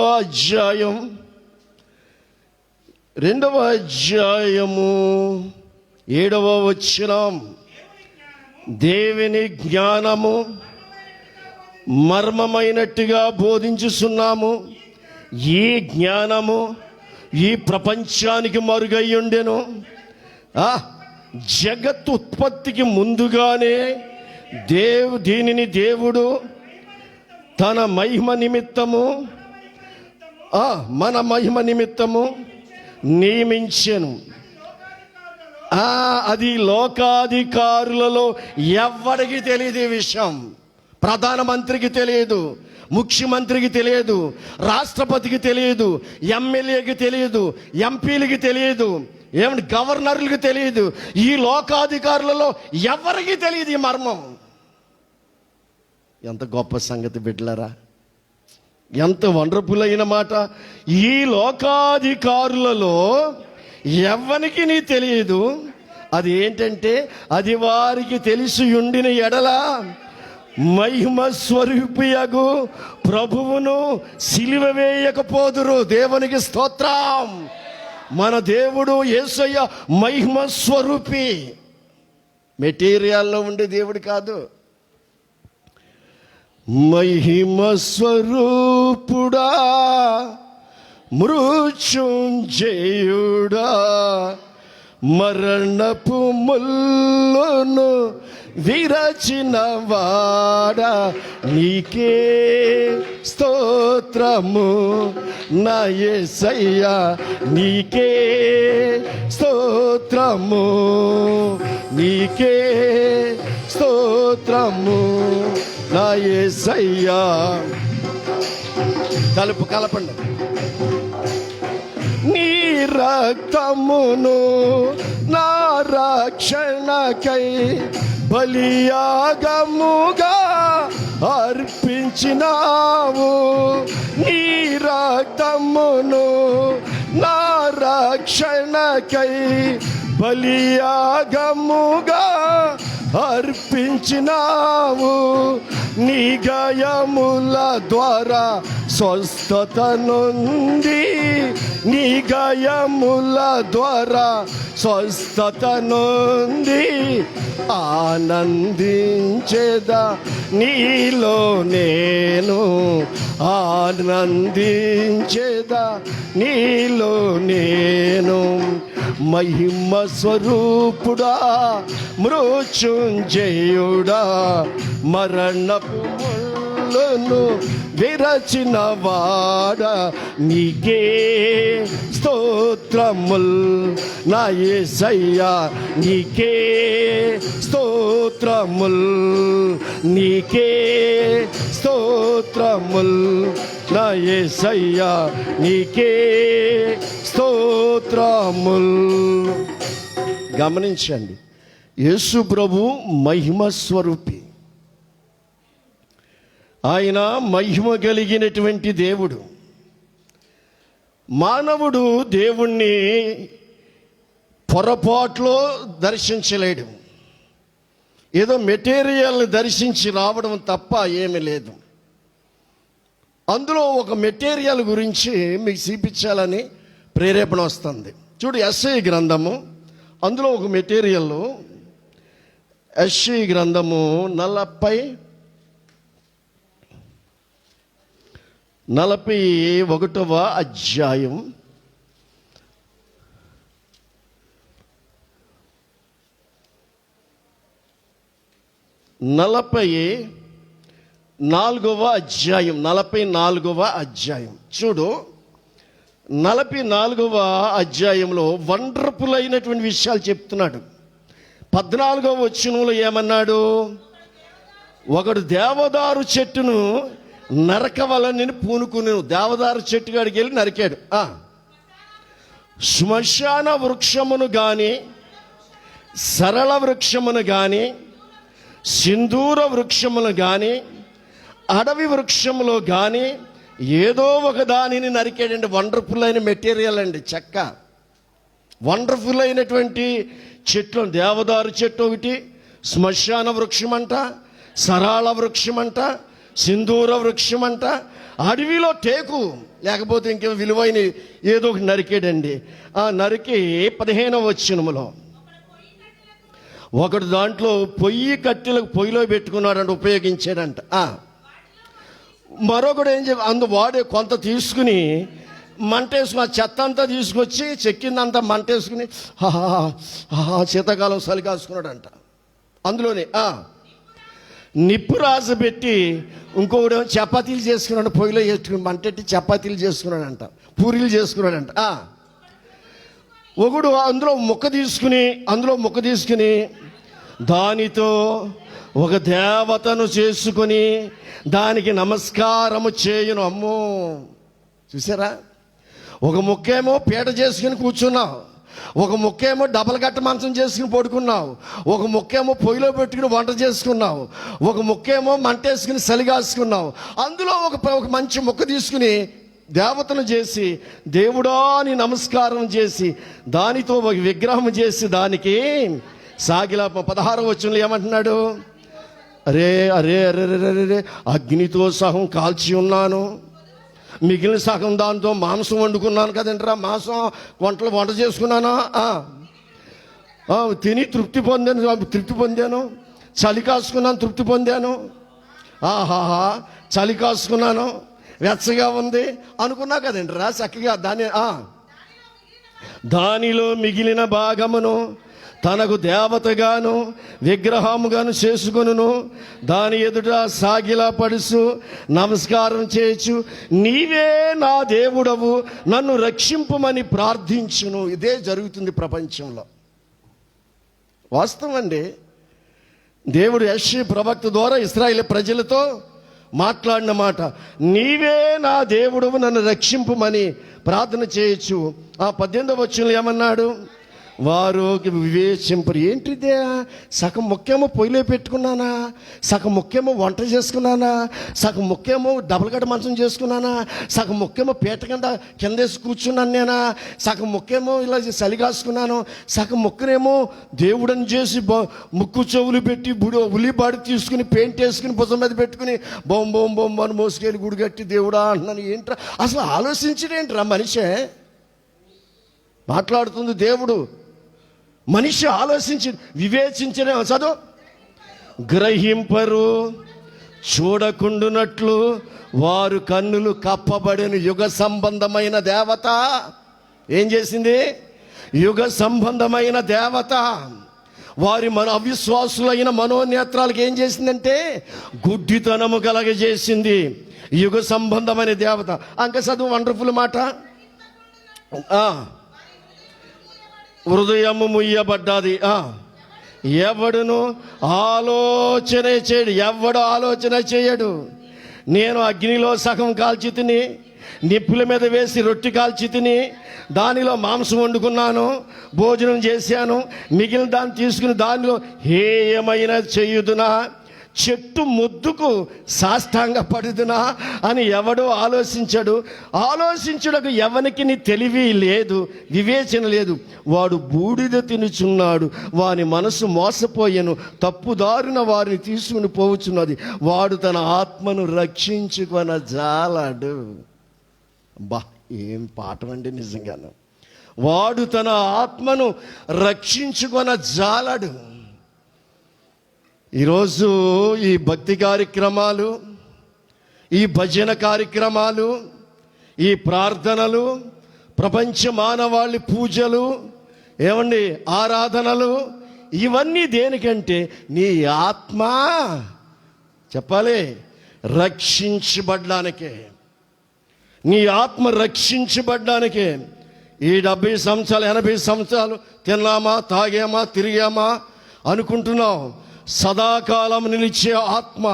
అధ్యాయము 7వ వచనం. దేవుని జ్ఞానము మర్మమైనట్టుగా బోధించుచున్నాము. ఈ జ్ఞానము ఈ ప్రపంచానికి మరుగై ఉండెను. జగత్ ఉత్పత్తికి ముందుగానే దీనిని దేవుడు తన మహిమ నిమిత్తము మన మహిమ నిమిత్తము నియమించెను. అది లోకాధికారులలో ఎవరికి తెలియదు ఈ విషయం. ప్రధానమంత్రికి తెలియదు, ముఖ్యమంత్రికి తెలియదు, రాష్ట్రపతికి తెలియదు, ఎమ్మెల్యేకి తెలియదు, ఎంపీలకి తెలియదు, ఏమంటే గవర్నర్లకు తెలియదు. ఈ లోకాధికారులలో ఎవరికి తెలియదు ఈ మర్మం. ఎంత గొప్ప సంగతి బిడ్డలారా, ఎంత వండర్ఫుల్ అయిన మాట. ఈ లోకాధికారులలో ఎవ్వనికి నీ తెలియదు. అది ఏంటంటే, అది వారికి తెలిసి ఉండిన ఎడల మహిమ స్వరూపియగు ప్రభువును సిలువ వేయకపోదురు. దేవునికి స్తోత్రం. మన దేవుడు యేసయ్య మహిమ స్వరూపి, మెటీరియల్లో ఉండే దేవుడు కాదు. మహిమ స్వరూపుడా, మృత్యుంజయుడా, మరణపు ముల్లును విరచిన వాడా, నీకే స్తోత్రము నా యేసయ్యా, నీకే స్తోత్రము, నీకే స్తోత్రము నా యేసయ్యా. తలుపు కలపండి. నీ రక్తమును నా రక్షణకై బలియాగముగా అర్పించినావు. నీ రక్తమును నా రక్షణకై బలియాగముగా అర్పించినావు. నీ గాయముల ద్వారా స్వస్థత నొంది, నీ గాయముల ద్వారా స్వస్థత నొంది ఆనందించేదా నీలో నేను, ఆనందించేదా నీలో నేను. మహిమ స్వరూపుడా, మృత్యుంజయుడా, మరణపు ముల్లును విరచిన వాడా, నీకే స్తోత్రముల్ నా యేసయ్యా, నీకే స్తోత్రముల్, నీకే స్తోత్రముల్ నా యేసయ్యా నీకే స్తోత్రముల్. గమనించండి, యేసు ప్రభు మహిమ స్వరూపి. ఆయన మహిమ కలిగినటువంటి దేవుడు. మానవుడు దేవుణ్ణి పొరపాట్లో దర్శించలేడు. ఏదో మెటీరియల్ని దర్శించి రావడం తప్ప ఏమీ లేదు. అందులో ఒక మెటీరియల్ గురించి మీకు చూపించాలని ప్రేరేపణ వస్తుంది. చూడు, యెషయా గ్రంథము, అందులో ఒక మెటీరియల్, యెషయా గ్రంథము 41వ అధ్యాయం 44వ అధ్యాయం. చూడు, 44వ అధ్యాయంలో వండర్ఫుల్ అయినటువంటి విషయాలు చెప్తున్నాడు. 14వ వచనంలో ఏమన్నాడు? ఒకడు దేవదారు చెట్టును నరకవలని పూనుకుని దేవదారు చెట్టు కాడికి వెళ్ళి నరికాడు. శ్మశాన వృక్షమును కానీ, సరళ వృక్షమును కానీ, సింధూర వృక్షములు కానీ, అడవి వృక్షములో కానీ ఏదో ఒక దానిని నరికాడండి. వండర్ఫుల్ అయిన మెటీరియల్ అండి, చెక్క. వండర్ఫుల్ అయినటువంటి చెట్లు, దేవదారు చెట్టు ఒకటి, శ్మశాన వృక్షం అంట, సరళ వృక్షం అంట, సింధూర వృక్షం అంట, అడవిలో టేకు, లేకపోతే ఇంకేం విలువైన ఏదో ఒకటి నరికాడండి. ఆ నరికి 15వ వచనములో ఒకడు దాంట్లో కట్టెలకు పొయ్యిలో పెట్టుకున్నాడంట, ఉపయోగించాడంట. మరొకడు ఏం వాడే కొంత తీసుకుని మంటేసుకుని, ఆ చెత్త అంతా తీసుకొచ్చి చెక్కిందంతా మంటేసుకుని శీతాకాలం చలి కాసుకున్నాడంట. అందులోనే నిప్పు రాజు పెట్టి ఇంకొకడు చపాతీలు చేసుకున్నాడు, పొయ్యిలో వేసుకుని మంటెట్టి చపాతీలు చేసుకున్నాడంట, పూరీలు చేసుకున్నాడంట. ఒకడు అందులో ముక్క తీసుకుని దానితో ఒక దేవతను చేసుకొని దానికి నమస్కారము చేయును. అమ్మో, చూసారా? ఒక ముక్కేమో పీట చేసుకుని కూర్చున్నావు, ఒక ముక్కేమో డబల్ గట్ట మంచం చేసుకుని పడుకున్నావు, ఒక ముక్కేమో పొయ్యిలో పెట్టుకుని వంట చేసుకున్నావు, ఒక ముక్కేమో మంటేసుకుని చలిగాసుకున్నావు. అందులో ఒక మంచి ముక్క తీసుకుని దేవతను చేసి దేవుడా అని నమస్కారం చేసి దానితో ఒక విగ్రహం చేసి దానికి సాగిలా 16వ వచనంలో ఏమంటున్నాడు? అరే అరే అరే అరే అగ్నితో సహం కాల్చి ఉన్నాను, మిగిలిన సగం దాంతో మాంసం వండుకున్నాను కదంటరా, మాంసం వంట చేసుకున్నానా, తిని తృప్తి పొందాను, చలి కాసుకున్నాను, తృప్తి పొందాను, ఆహాహా చలి కాసుకున్నాను, వెచ్చగా ఉంది అనుకున్నా కదంటరా. చక్కగా దానిలో మిగిలిన భాగమును తనకు దేవతగాను విగ్రహముగాను చేసుకొనును, దాని ఎదుట సాగిలా పడుచు నమస్కారం చేయొచ్చు, నీవే నా దేవుడవు, నన్ను రక్షింపుమని ప్రార్థించును. ఇదే జరుగుతుంది ప్రపంచంలో. వాస్తవం అండి. దేవుడు యెషయా ప్రవక్త ద్వారా ఇశ్రాయేలు ప్రజలతో మాట్లాడిన మాట, నీవే నా దేవుడవు, నన్ను రక్షింపుమని ప్రార్థన చేయొచ్చు. 18వ వచనంలో ఏమన్నాడు? వారు వివేచింపరు. ఏంటిదే, సగం ముఖ్యమో పొయ్యిలో పెట్టుకున్నానా, సగం ముఖ్యమో వంట చేసుకున్నానా, సగం ముఖ్యమో డబల్ గడ్డ మంచం చేసుకున్నానా, సగం ముఖ్యమో పీట కిందేసి కూర్చున్నాను నేనా, సగం ముఖ్యమో ఇలా చలిగాసుకున్నాను, సగం ముక్కనేమో దేవుడని చేసి ముక్కు చెవులు పెట్టి ఉల్లిబాడి తీసుకుని పెయింట్ వేసుకుని భుజం మీద పెట్టుకుని బొమ్మ బొమ్మ బొమ్మ అని మోసుకెళ్ళి గుడి కట్టి దేవుడా అంటున్నాను. ఏంట్రా అసలు ఆలోచించడేంట్రా? మనిషే మాట్లాడుతుంది, దేవుడు. మనిషి ఆలోచించి వివేచించనే చదువు. గ్రహింపరు, చూడకుండునట్లు వారు కన్నులు కప్పబడిన యుగ సంబంధమైన దేవత ఏం చేసింది? యుగ సంబంధమైన దేవత వారి అవిశ్వాసులైన మనోనేత్రాలకు ఏం చేసిందంటే గుడ్డితనము కలగజేసింది. యుగ సంబంధమైన దేవత. అంక చదువు, వండర్ఫుల్ మాట. హృదయము ముయ్యబడ్డాది. ఎవడును ఆలోచన చేయడు, ఎవడు ఆలోచన చేయడు. నేను అగ్నిలో సగం కాల్చి తిని, నిప్పుల మీద వేసి రొట్టె కాల్చి తిని, దానిలో మాంసం వండుకున్నాను, భోజనం చేశాను, మిగిలిన దాన్ని తీసుకుని దానిలో ఏమైనా చేయుదునా, చెట్టు ముద్దుకు సాష్టాంగ పడుదునా అని ఎవడో ఆలోచించుటకు ఎవనికి తెలివి లేదు, వివేచన లేదు. వాడు బూడిద తినుచున్నాడు, వాని మనసు మోసపోయెను, తప్పుదారిన వారిని తీసుకుని పోవచ్చున్నది. వాడు తన ఆత్మను రక్షించుకొన జాలడు. బా, ఏం పాఠం అండి నిజంగాను. వాడు తన ఆత్మను రక్షించుకొన జాలడు. ఈరోజు ఈ భక్తి కార్యక్రమాలు, ఈ భజన కార్యక్రమాలు, ఈ ప్రార్థనలు, ప్రపంచ మానవాళి పూజలు, ఏమండి ఆరాధనలు, ఇవన్నీ దేనికంటే నీ ఆత్మ చెప్పాలి రక్షించబడ్డానికే. నీ ఆత్మ రక్షించబడ్డానికే. ఈ 70 సంవత్సరాలు 80 సంవత్సరాలు తిన్నామా, తాగామా, తిరిగామా అనుకుంటున్నాం. సదాకాలం నిలిచే ఆత్మ,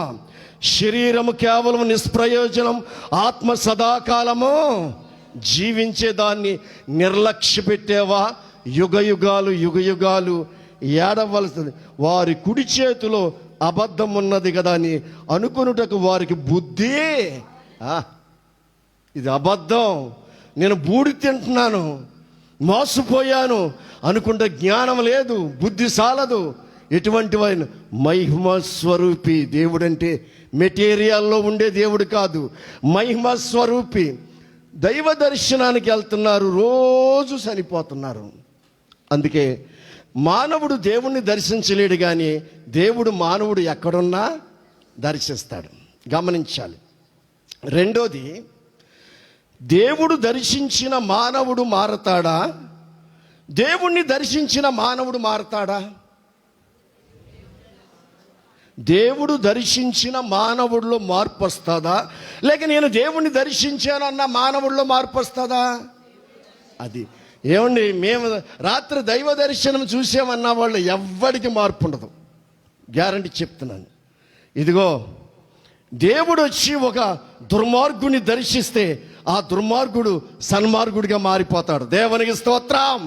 శరీరము కేవలం నిష్ప్రయోజనం, ఆత్మ సదాకాలము జీవించేదాన్ని నిర్లక్ష్య పెట్టేవా, యుగ యుగాలు ఏడవలసింది. వారి కుడి చేతిలో అబద్ధం ఉన్నది కదా అని అనుకున్నటకు వారికి బుద్ధి, ఇది అబద్ధం, నేను బూడి తింటున్నాను, మోసపోయాను అనుకుంటే జ్ఞానం లేదు, బుద్ధి సాలదు. ఎటువంటి వారిని మహిమ స్వరూపి దేవుడంటే మెటీరియల్లో ఉండే దేవుడు కాదు, మహిమ స్వరూపి. దైవ దర్శనానికి వెళ్తున్నారు, రోజు చనిపోతున్నారు. అందుకే మానవుడు దేవుణ్ణి దర్శించలేడు, కానీ దేవుడు మానవుడు ఎక్కడున్నా దర్శిస్తాడు. గమనించాలి. రెండోది, దేవుడు దర్శించిన మానవుడు మారతాడా, దేవుణ్ణి దర్శించిన మానవుడు మారతాడా? దేవుడు దర్శించిన మానవుడిలో మార్పు వస్తుందా, లేక నేను దేవుణ్ణి దర్శించాను అన్న మానవుడిలో మార్పు వస్తుందా? అది ఏమండి, మేము రాత్రి దైవ దర్శనం చూసామన్న వాళ్ళు ఎవ్వడికి మార్పు ఉండదు, గ్యారంటీ చెప్తున్నాను. ఇదిగో, దేవుడు వచ్చి ఒక దుర్మార్గుని దర్శిస్తే ఆ దుర్మార్గుడు సన్మార్గుడిగా మారిపోతాడు. దేవునికి స్తోత్రం.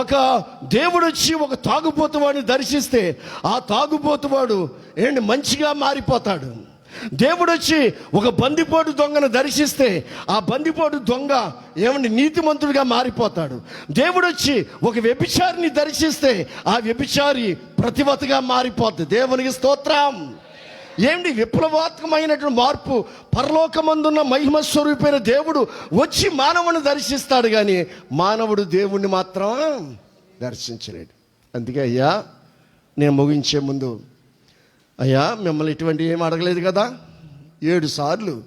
ఒక దేవుడు వచ్చి ఒక తాగుబోతువాడిని దర్శిస్తే ఆ తాగుబోతువాడు మంచిగా మారిపోతాడు. దేవుడు వచ్చి ఒక బందిపోటు దొంగను దర్శిస్తే ఆ బందిపోటు దొంగ నీతిమంతుడిగా మారిపోతాడు. దేవుడు వచ్చి ఒక వ్యభిచారిని దర్శిస్తే ఆ వ్యభిచారి ప్రతివతగా మారిపోతుంది. దేవునికి స్తోత్రం. విప్లవాత్మకమైనటువంటి మార్పు. పరలోకమందున్న మహిమ స్వరూపైన దేవుడు వచ్చి మానవుని దర్శిస్తాడు, కానీ మానవుడు దేవుణ్ణి మాత్రం దర్శించలేడు. అందుకే అయ్యా, నేను ముగించే ముందు, అయ్యా మిమ్మల్ని ఇటువంటి ఏం అడగలేదు కదా, 7 సార్లు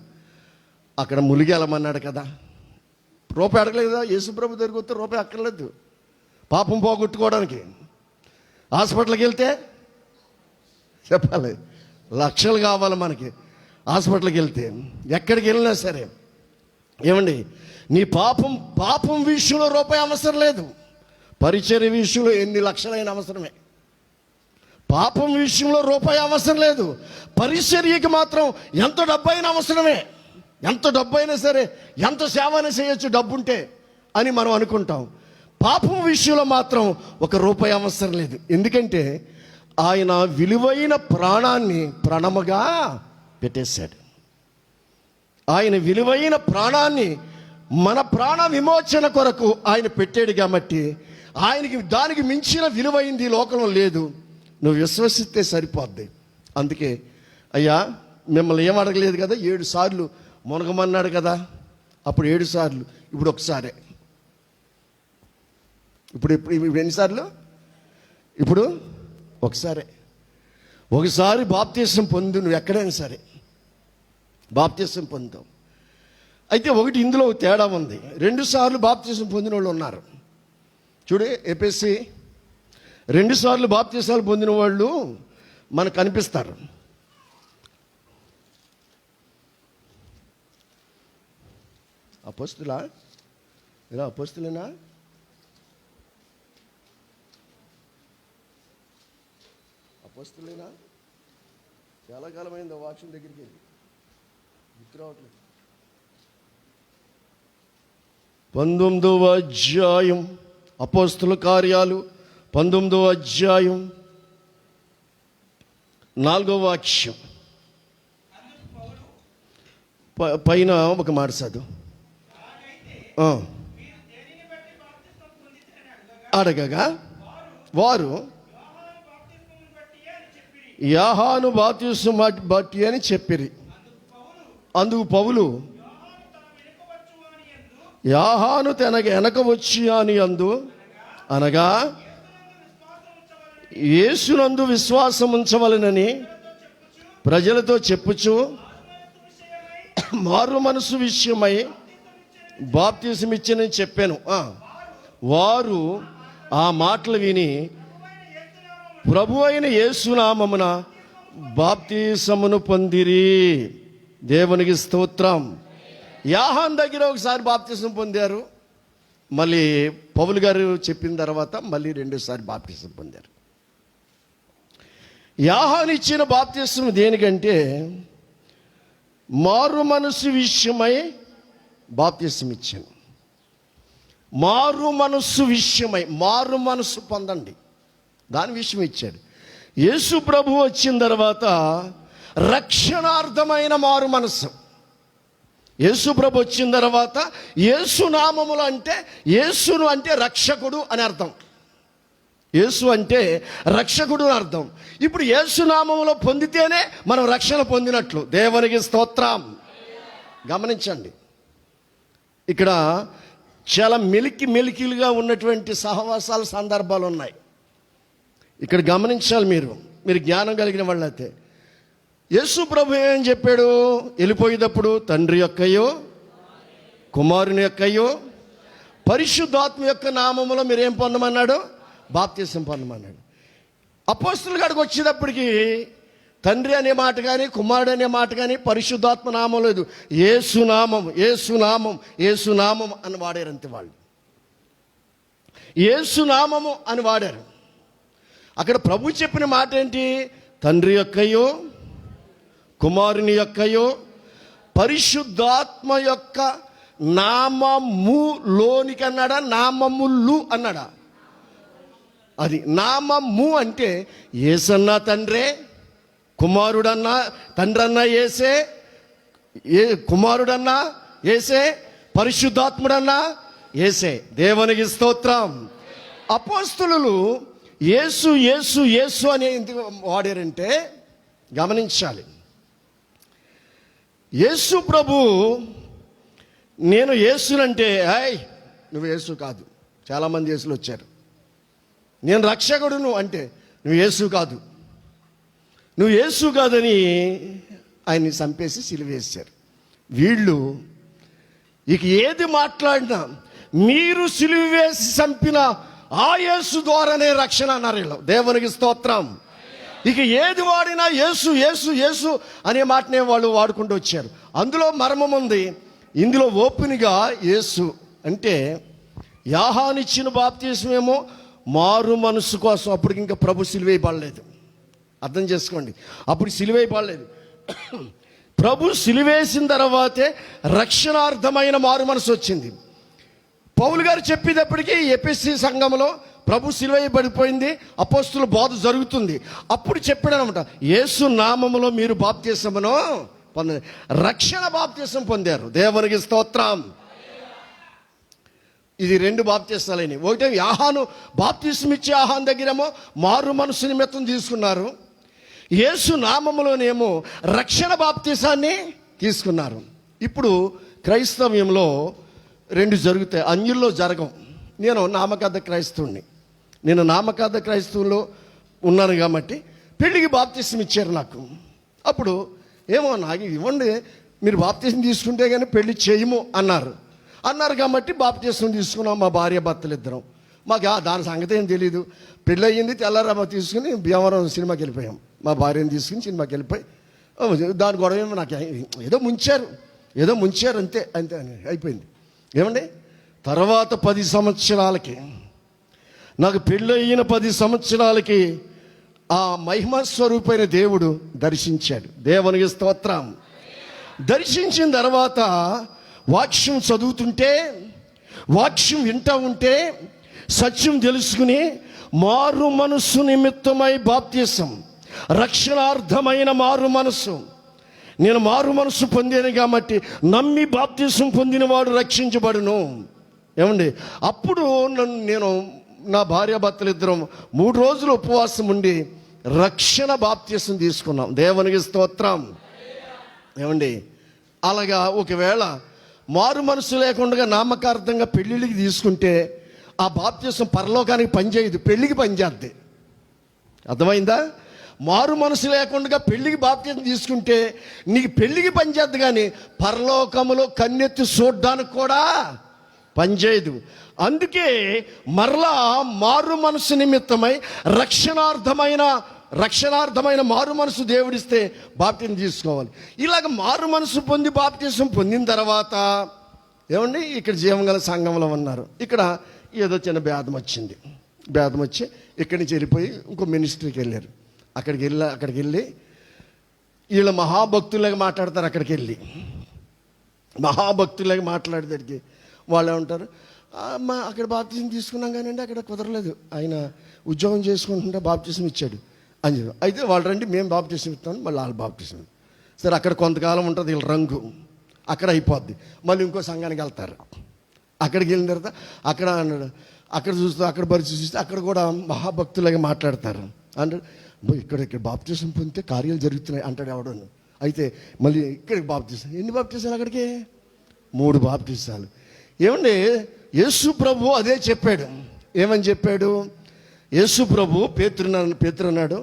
అక్కడ ములిగెలమన్నాడు కదా, రూపాయి అడగలేదు కదా. యేసుప్రభు దగ్గరికి వస్తే రూపాయి అక్కర్లేదు పాపం పోగొట్టుకోవడానికి. హాస్పిటల్కి వెళ్తే చెప్పాలి, లక్షలు కావాలి మనకి. హాస్పిటల్కి వెళ్తే ఎక్కడికి వెళ్ళినా సరే నీ పాపం విషయంలో రూపాయి అవసరం లేదు, పరిచర్య విషయంలో ఎన్ని లక్షలైన అవసరమే. పాపం విషయంలో రూపాయి అవసరం లేదు, పరిచర్యకి మాత్రం ఎంత డబ్బు అయినా అవసరమే. ఎంత డబ్బు అయినా సరే, ఎంత సేవ అయినా చేయొచ్చు డబ్బుంటే అని మనం అనుకుంటాం. పాపం విషయంలో మాత్రం 1 రూపాయి అవసరం లేదు. ఎందుకంటే ఆయన విలువైన ప్రాణాన్ని ప్రాణముగా పెట్టేశాడు. ఆయన విలువైన ప్రాణాన్ని మన ప్రాణ విమోచన కొరకు ఆయన పెట్టాడు. కాబట్టి దానికి మించిన విలువైంది లోకంలో లేదు. నువ్వు విశ్వసిస్తే సరిపోద్ది. అందుకే అయ్యా మిమ్మల్ని ఏం అడగలేదు కదా, 7 సార్లు మునగమన్నాడు కదా, అప్పుడు 7 సార్లు, ఇప్పుడు ఒకసారే. ఇప్పుడు ఎన్నిసార్లు? ఇప్పుడు ఒకసారి బాప్తీసం పొందు. నువ్వు ఎక్కడైనా సరే బాప్తీసం పొందుతావు. అయితే ఇందులో తేడా ఉంది. 2 సార్లు బాప్తీసం పొందిన వాళ్ళు ఉన్నారు. చూడే, ఎపిఎస్సి 2 సార్లు బాప్తీసాలు పొందిన వాళ్ళు మనకు కనిపిస్తారు. అపోస్తులేనా? అపోస్తులేనా? చాలా కాలమైంది వాక్యం దగ్గరికి వెళ్ళి. 19వ అధ్యాయం అపోస్తుల కార్యాలు 19వ అధ్యాయం 4వ వాక్యం పైన ఒక మాట చదువు. అడగగా వారు యోహాను బాప్తిస్మము బట్టి అని చెప్పిరి. అందుకు పౌలు యోహాను తనకు వెనక వచ్చి అని అందు అనగా యేసునందు విశ్వాసం ఉంచవలెనని ప్రజలతో చెప్పుచు మారు మనసు విషయమై బాప్తిసం ఇచ్చినని చెప్పాను. వారు ఆ మాటలు విని ప్రభు అయిన యేసునామమున బాప్తిసమును పొందిరి. దేవునికి స్తోత్రం. యోహాను దగ్గర ఒకసారి బాప్తిసం పొందారు, మళ్ళీ పౌలు గారు చెప్పిన తర్వాత మళ్ళీ 2సారి బాప్తిసం పొందారు. యోహాను ఇచ్చిన బాప్తిసం దేనికంటే మారు మనసు విషయమై బాప్తిసం ఇచ్చాను. మారు మనసు విషయమై, మారు మనసు పొందండి, దాని విషయం ఇచ్చాడు. యేసు ప్రభు వచ్చిన తర్వాత రక్షణార్థమైన మారు మనసు. యేసు ప్రభు వచ్చిన తర్వాత యేసు నామములు అంటే, యేసును అంటే రక్షకుడు అని అర్థం. యేసు అంటే రక్షకుడు అని అర్థం. ఇప్పుడు యేసు నామములో పొందితేనే మనం రక్షణ పొందినట్లు. దేవునికి స్తోత్రం. గమనించండి, ఇక్కడ చాలా మెలికలుగా ఉన్నటువంటి సహవాసాల సందర్భాలు ఉన్నాయి. ఇక్కడ గమనించాలి, మీరు జ్ఞానం కలిగిన వాళ్ళైతే. యేసు ప్రభు ఏం చెప్పాడు? వెళ్ళిపోయేటప్పుడు తండ్రి యొక్కయో కుమారుని యొక్కయో పరిశుద్ధాత్మ యొక్క నామములో మీరేం పొందమన్నాడు? బాప్తిసం పొందమన్నాడు. అపోస్తలుల కాడికి వచ్చేటప్పటికి తండ్రి అనే మాట కానీ కుమారుడు అనే మాట కానీ పరిశుద్ధాత్మ నామం లేదు. యేసునామం, యేసునామం, యేసునామం అని వాడారు అంతే. వాళ్ళు యేసునామము అని వాడారు. అక్కడ ప్రభు చెప్పిన మాట ఏంటి? తండ్రి యొక్కయో కుమారుని యొక్కయో పరిశుద్ధాత్మ యొక్క నామములోనికి అన్నాడా, నామములు అన్నాడా? అది నామము అంటే యేసన్నా తండ్రే, కుమారుడన్నా తండ్రి అన్నా యేసే, కుమారుడన్నా యేసే, పరిశుద్ధాత్ముడన్నా యేసే. దేవునికి స్తోత్రం. అపోస్తలులు యేసు యేసు యేసు అని ఎందుకు వాడారంటే గమనించాలి. యేసు ప్రభు నేను యేసునంటే నువ్వు యేసు కాదు. చాలామంది యేసులు వచ్చారు. నేను రక్షకుడును అంటే నువ్వు యేసు కాదు, నువ్వు యేసు కాదని ఆయన్ని చంపేసి సిలువేశారు. వీళ్ళు ఇక ఏది మాట్లాడినా మీరు సిలువ వేసి చంపిన ఆ యేసు ద్వారానే రక్షణ అన్నారు వీళ్ళు. దేవునికి స్తోత్రం. ఇక ఏది వాడినా యేసు యేసు యేసు అనే మాటనే వాళ్ళు వాడుకుంటూ వచ్చారు. అందులో మర్మం ఉంది. ఇందులో ఓపెన్గా యేసు అంటే యోహాను ఇచ్చిన బాప్తిసమేమో మారు మనసు కోసం. అప్పటికి ఇంకా ప్రభు సిలువేయబడలేదు. అర్థం చేసుకోండి, అప్పుడు సిలువేయబడలేదు. ప్రభు సిలువేసిన తర్వాతే రక్షణార్థమైన మారు మనసు వచ్చింది. పౌలు గారు చెప్పేటప్పటికీ ఎఫెసీ సంఘంలో ప్రభు సిలువేయబడిపోయింది, అపోస్తుల బోధ జరుగుతుంది. అప్పుడు చెప్పాడనమాట, యేసు నామములో మీరు బాప్తిసమును పొందండి, రక్షణ బాప్తిసం పొందారు. దేవునికి స్తోత్రం. ఇది 2 బాప్తిసాలని. ఒకటే యోహాను బాప్తిసం ఇచ్చే యోహాను దగ్గరేమో మారు మనసు నిమిత్తం తీసుకున్నారు. యేసు నామములోనేమో రక్షణ బాప్తిసాన్ని తీసుకున్నారు. ఇప్పుడు క్రైస్తవ్యంలో 2 జరుగుతాయి, అన్యుల్లో జరగం. నేను నామకార్థ క్రైస్తవుని, నేను నామకార్థ క్రైస్తవుల్లో ఉన్నాను కాబట్టి పెళ్ళికి బాప్తిసం ఇచ్చారు నాకు. అప్పుడు ఏమో నాకు ఇవ్వండి, మీరు బాప్తిసం తీసుకుంటే కానీ పెళ్లి చేయము అన్నారు కాబట్టి బాప్తిసం తీసుకున్నాం మా భార్య భర్తలు ఇద్దరం. మాకు దాని సంగతి ఏం తెలీదు. పెళ్ళి అయ్యింది, తెల్లారమ్మ తీసుకుని భీమవరం సినిమాకి వెళ్ళిపోయాం. మా భార్యను తీసుకుని సినిమాకి వెళ్ళిపోయి దాని గొడవ ఏమో నాకు ఏదో ముంచారు అంతే అయిపోయింది. ఏమండి, తర్వాత 10 సంవత్సరాలకి నాకు పెళ్ళి అయిన 10 సంవత్సరాలకి ఆ మహిమ స్వరూపైన దేవుడు దర్శించాడు. దేవునికి స్తోత్రం. దర్శించిన తర్వాత వాక్యం చదువుతుంటే, వాక్యం వింటూ ఉంటే సత్యం తెలుసుకుని మారు మనస్సు నిమిత్తమై బాప్తిసం, రక్షణార్థమైన మారు మనస్సు. నేను మారు మనస్సు పొందాను కాబట్టి నమ్మి బాప్తిసం పొందినవాడు రక్షించబడును. ఏమండి, అప్పుడు నేను నా భార్యాభర్తలు ఇద్దరం 3 రోజులు ఉపవాసం ఉండి రక్షణ బాప్తిసం తీసుకున్నాం. దేవునికి స్తోత్రం. ఏమండి, అలాగా ఒకవేళ మారు మనసు లేకుండా నామకార్థంగా పెళ్ళిళ్ళకి తీసుకుంటే ఆ బాప్తిసం పరలోకానికి పనిచేయదు, పెళ్ళికి పనిచేద్ది. అర్థమైందా? మారు మనసు లేకుండా పెళ్ళికి బాప్తిసం తీసుకుంటే నీకు పెళ్ళికి పనిచేద్దు, కానీ పరలోకములో కన్నెత్తి చూడ్డానికి కూడా పనిచేయదు. అందుకే మరలా మారు మనసు నిమిత్తమై రక్షణార్థమైన మారు మనసు దేవుడిస్తే బాప్తిసం తీసుకోవాలి. ఇలాగ మారు మనసు పొంది బాప్తిసం పొందిన తర్వాత ఏమండి, ఇక్కడ జీవంగల సంఘంలో ఉన్నారు. ఇక్కడ ఏదో చిన్న భేదం వచ్చింది. భేదం వచ్చి ఇక్కడి నుంచి వెళ్ళిపోయి ఇంకో మినిస్ట్రీకి వెళ్ళారు. అక్కడికి వెళ్ళి వీళ్ళ మహాభక్తులాగా మాట్లాడతారు. అక్కడికి వెళ్ళి మహాభక్తులాగా మాట్లాడేదానికి వాళ్ళు ఏమంటారు, అక్కడ బాప్తిసం తీసుకున్నాం కానీ అక్కడ కుదరలేదు, ఆయన ఉద్యోగం చేసుకుంటుంటే బాప్తిసం ఇచ్చాడు అని చెప్పి. అయితే వాళ్ళు రండి, మేము బాప్తిసం ఇస్తామని మళ్ళీ వాళ్ళు బాప్తిసం. సరే, అక్కడ కొంతకాలం ఉంటుంది వీళ్ళ రంగు, అక్కడ అయిపోద్ది. మళ్ళీ ఇంకో సంఘానికి వెళ్తారు. అక్కడికి వెళ్ళిన తర్వాత అక్కడ అన్నాడు, అక్కడ చూస్తూ అక్కడ పరిస్థితి చూస్తే అక్కడ కూడా మహాభక్తులాగా మాట్లాడతారు. అంటే ఇక్కడ బాప్తిసం పొందితే కార్యాలు జరుగుతున్నాయి అంటాడు ఎవడను. అయితే మళ్ళీ ఇక్కడికి బాప్తిసం. ఎన్ని బాప్తిసాలు? అక్కడికి 3 బాప్తిసాలు. ఏమండి, యేసు ప్రభు అదే చెప్పాడు. ఏమని చెప్పాడు? యేసు ప్రభు పేతురు అన్నాడు,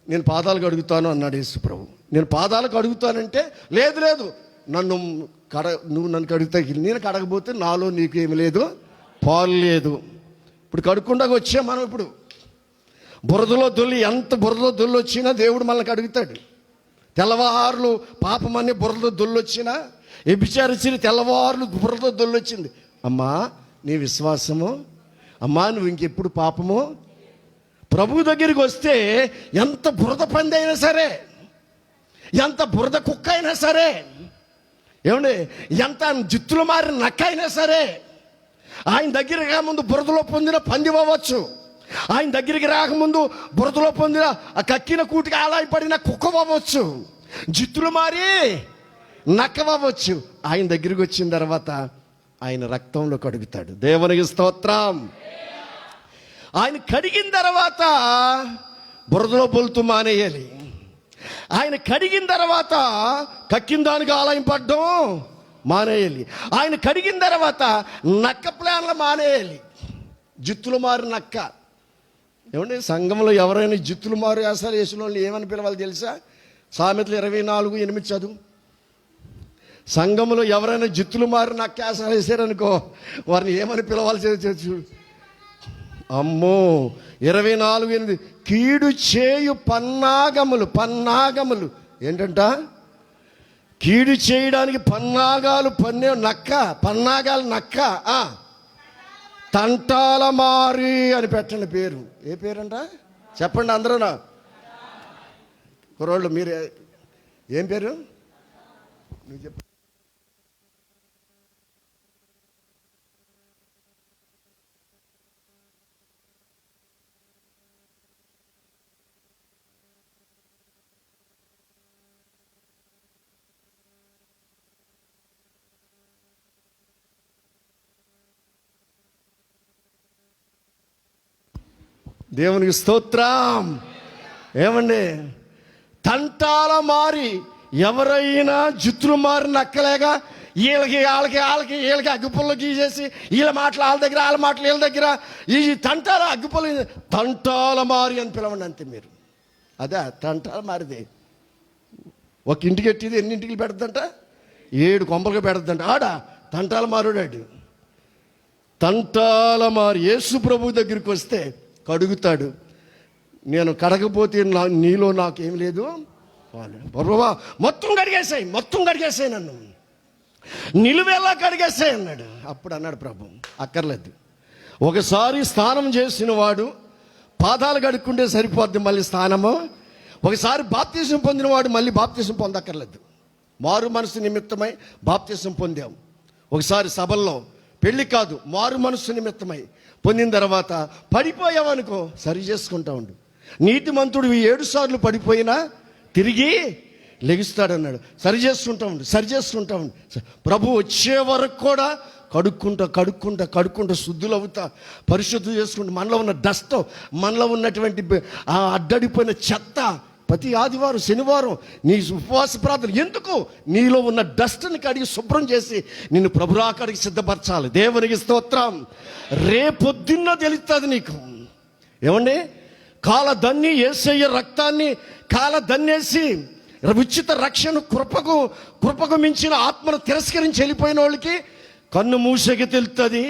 నేను పాదాలు కడుగుతాను అన్నాడు యేసు ప్రభు. నేను పాదాలు కడుగుతానంటే లేదు నువ్వు నన్ను కడుగుతా, నేను కడగబోతే నాలో నీకు ఏమి లేదు, పాలు లేదు. ఇప్పుడు కడుక్కుండా వచ్చా మనం. ఇప్పుడు ఎంత బురదలో దొల్లి వచ్చినా దేవుడు మనల్ని కడుగుతాడు. తెల్లవారులు పాపమని బురదలో దొల్లి వచ్చినా, వ్యభిచారిచి తెల్లవారులు బురదలో దొల్లి వచ్చింది, అమ్మా నీ విశ్వాసము, అమ్మా నువ్వు ఇంకెప్పుడు పాపము. ప్రభు దగ్గరికి వస్తే ఎంత బురద పంది అయినా సరే, ఎంత బురద కుక్క అయినా సరే, ఏమండి ఎంత జిత్తులు మారిన నక్క అయినా సరే, ఆయన దగ్గరికి రాకముందు బురదలో పొందిన పంది అవ్వచ్చు, ఆయన దగ్గరికి రాకముందు బురదలో పొందిన ఆ కక్కిన కూటికి ఆలాయపడిన కుక్క అవ్వచ్చు, జిత్తులు మారి నక్క అవ్వచ్చు. ఆయన దగ్గరికి వచ్చిన తర్వాత ఆయన రక్తంలో కడుగుతాడు. దేవునికి స్తోత్రం. ఆయన కడిగిన తర్వాత బురదలో పొలుతూ మానేయాలి. ఆయన కడిగిన తర్వాత కక్కిన దానికి ఆలయం పడ్డం మానేయాలి. ఆయన కడిగిన తర్వాత నక్క ప్లాన్లు మానేయాలి. జిత్తులు మారు నక్క. ఏమంటే సంఘంలో ఎవరైనా జిత్తులు మారు వేసాలు వేసిన వాళ్ళు ఏమని పిలవాలి తెలుసా? సామెతలు 24:8 చదువు. సంఘంలో ఎవరైనా జిత్తులు మారి నక్క వేసాలు వేసారనుకో, వారిని ఏమని పిలవాలి చూ. అమ్మో, 24:8 కీడు చేయు పన్నాగములు ఏంటంట? కీడు చేయడానికి పన్నాగాలు పన్నే నక్క, పన్నాగాలు నక్క. తంటాల మారి అని పెట్టండి పేరు. ఏ పేరంట చెప్పండి అందరూ. కుర్రోళ్ళు మీరు ఏం పేరు? నువ్వు చెప్పు. దేవునికి స్తోత్రం. ఏమండి, తంటాల మారి ఎవరైనా జిత్తులు మారి నక్కలేగా వీళ్ళకి అగ్గిపుల్ల గీసేసి వీళ్ళ మాటలు వాళ్ళ దగ్గర, వాళ్ళ మాటలు వీళ్ళ దగ్గర, ఈ తంటాల అగ్గిపుల్ల తంటాల మారి అని పిలవండి అంతే మీరు. అదే తంటాల మారిది. ఒక ఇంటికి ఎట్టిది ఎన్ని ఇంటికి పెడద్దంట? 7 కొంపలుగా పెడద్దంట. తంటాల మారుడాడు. తంటాల మారి యేసు ప్రభు దగ్గరికి వస్తే కడుగుతాడు. నేను కడగపోతే నీలో నాకేం లేదు, బాబా మొత్తం కడిగేసాయి నన్ను నిలువేలా కడిగేసాయి అన్నాడు. అప్పుడు అన్నాడు ప్రభు, అక్కర్లేదు, ఒకసారి స్నానం చేసిన వాడు పాదాలు కడుక్కుంటే సరిపోద్ది, మళ్ళీ స్నానము. ఒకసారి బాప్తిసం పొందినవాడు మళ్ళీ బాప్తిసం పొందక్కర్లేదు. మారు మనసు నిమిత్తమై బాప్తిసం పొందాం. ఒకసారి సభల్లో పెళ్ళి కాదు, మారు మనసు నిమిత్తమై పొందిన తర్వాత పడిపోయావనుకో సరి చేసుకుంటా ఉండు. నీతిమంతుడు 7 సార్లు పడిపోయినా తిరిగి లెగుస్తాడన్నాడు. సరి చేసుకుంటా ఉండు. ప్రభు వచ్చే వరకు కూడా కడుక్కుంటా శుద్ధులు అవుతా, పరిశుద్ధి చేసుకుంటూ మనలో ఉన్న డస్ట్, మనలో ఉన్నటువంటి అడ్డడిపోయిన చెత్త ప్రతి ఆదివారం శనివారం నీ ఉపవాస ప్రార్థన ఎందుకు? నీలో ఉన్న డస్ట్ని కడిగి శుభ్రం చేసి నిన్ను ప్రభురాకడికి సిద్ధపరచాలి. దేవునికి స్తోత్రం. రేపొద్దున్న తెలుస్తుంది నీకు. ఏమండి, కాలదన్ని యేసయ్య రక్తాన్ని కాలదన్నేసి ఉచిత రక్షణ కృపకు మించిన ఆత్మను తిరస్కరించి వెళ్ళిపోయిన వాళ్ళకి కన్ను మూసేకి తెలుస్తుంది.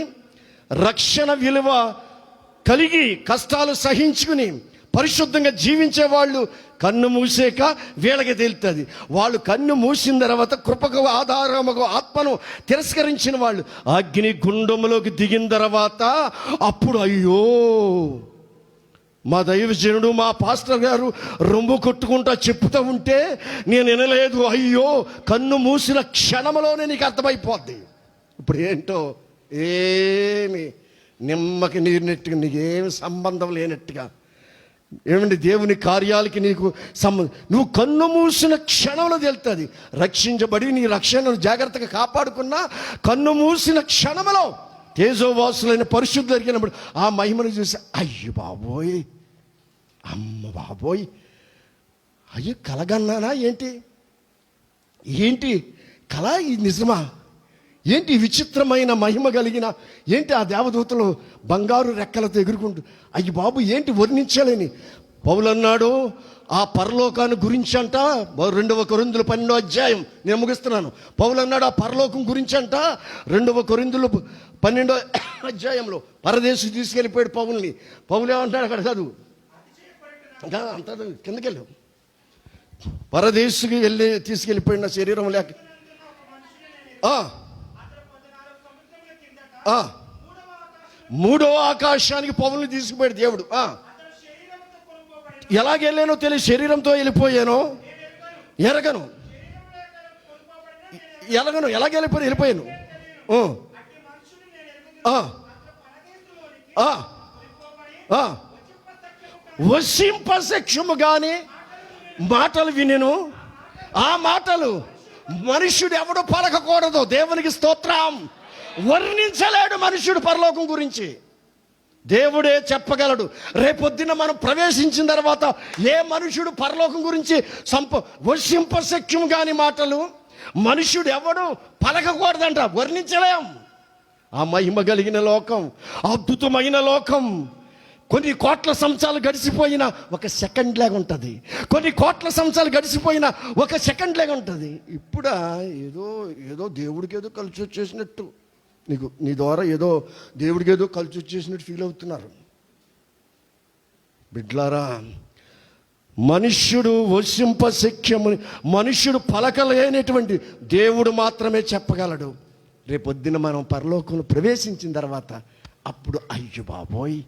రక్షణ విలువ కలిగి కష్టాలు సహించుకుని పరిశుద్ధంగా జీవించే వాళ్ళు కన్ను మూసేక వీళ్ళకి తెలుస్తుంది. వాళ్ళు కన్ను మూసిన తర్వాత కృపకు ఆధారముకు ఆత్మను తిరస్కరించిన వాళ్ళు అగ్ని గుండములోకి దిగిన తర్వాత అప్పుడు అయ్యో, మా దైవజనుడు మా పాస్టర్ గారు రొమ్ము కొట్టుకుంటా చెప్తూ ఉంటే నేను వినలేదు. అయ్యో, కన్ను మూసిన క్షణంలోనే నీకు అర్థమైపోద్ది. ఇప్పుడు ఏంటో ఏమి నిమ్మకి నీరినట్టుగా, నీకేమి సంబంధం లేనట్టుగా, ఏమండి దేవుని కార్యాలకి నీకు నువ్వు కన్ను మూసిన క్షణంలో తెలుస్తుంది. రక్షించబడి నీ రక్షణను జాగ్రత్తగా కాపాడుకున్నా కన్ను మూసిన క్షణంలో తేజోవాసులైన పరిశుద్ధులు దొరికినప్పుడు ఆ మహిమను చూసి అయ్యో బాబోయ్, అమ్మ బాబోయ్, అయ్యో కలగన్నానా ఏంటి కళ, ఇది నిజమా ఏంటి? విచిత్రమైన మహిమ కలిగిన ఏంటి ఆ దేవదూతలు బంగారు రెక్కలతో ఎగురుకుంటూ అయ్యి బాబు ఏంటి వర్ణించలేని. పౌలు అన్నాడు ఆ పరలోకాన్ని గురించి అంట 2 కొరింథీయులు 12వ అధ్యాయం, నేను ముగిస్తున్నాను. పౌలు అన్నాడు ఆ పరలోకం గురించి అంట 2 కొరింథీయులు 12వ అధ్యాయంలో పరదేశం తీసుకెళ్ళిపోయాడు పౌల్ని. పౌలు ఏమంటాడు అక్కడ చదువు అంత కిందకెళ్ళు. పరదేశుకి తీసుకెళ్ళిపోయిన శరీరం లేక మూడో ఆకాశానికి పౌల్ని తీసుకుపోయాడు దేవుడు. ఎలాగెళ్ళానో తెలియదు, శరీరంతో వెళ్ళిపోయానో ఎలాగెళ్ళిపోయాను. వశింపశక్యము గాని మాటలు వినెను. ఆ మాటలు మనుష్యుడు ఎవడు పలకకూడదు. దేవునికి స్తోత్రం. వర్ణించలేడు మనుష్యుడు పరలోకం గురించి, దేవుడే చెప్పగలడు. రేపొద్దున మనం ప్రవేశించిన తర్వాత ఏ మనుష్యుడు పరలోకం గురించి వశింపశక్యం కాని మాటలు మనుష్యుడు ఎవడు పలకకూడదంట, వర్ణించలేం. ఆ మహిమ కలిగిన లోకం, అద్భుతమైన లోకం కొన్ని కోట్ల సంవత్సరాలు గడిచిపోయిన ఒక సెకండ్ లాగా ఉంటుంది. కొన్ని కోట్ల సంవత్సరాలు గడిచిపోయిన ఒక సెకండ్ లాగా ఉంటుంది. ఇప్పుడు ఏదో దేవుడికి ఏదో కలిసి వచ్చేసినట్టు, నీ ద్వారా ఏదో దేవుడికి ఏదో కలిసి వచ్చేసినట్టు ఫీల్ అవుతున్నారు. బిడ్లారా, మనుష్యుడు వశింపశక్యము, మనుష్యుడు పలకలేనటువంటి దేవుడు మాత్రమే చెప్పగలడు. రేపొద్దున మనం పరలోకంలో ప్రవేశించిన తర్వాత అప్పుడు అయ్యో బాబోయ్,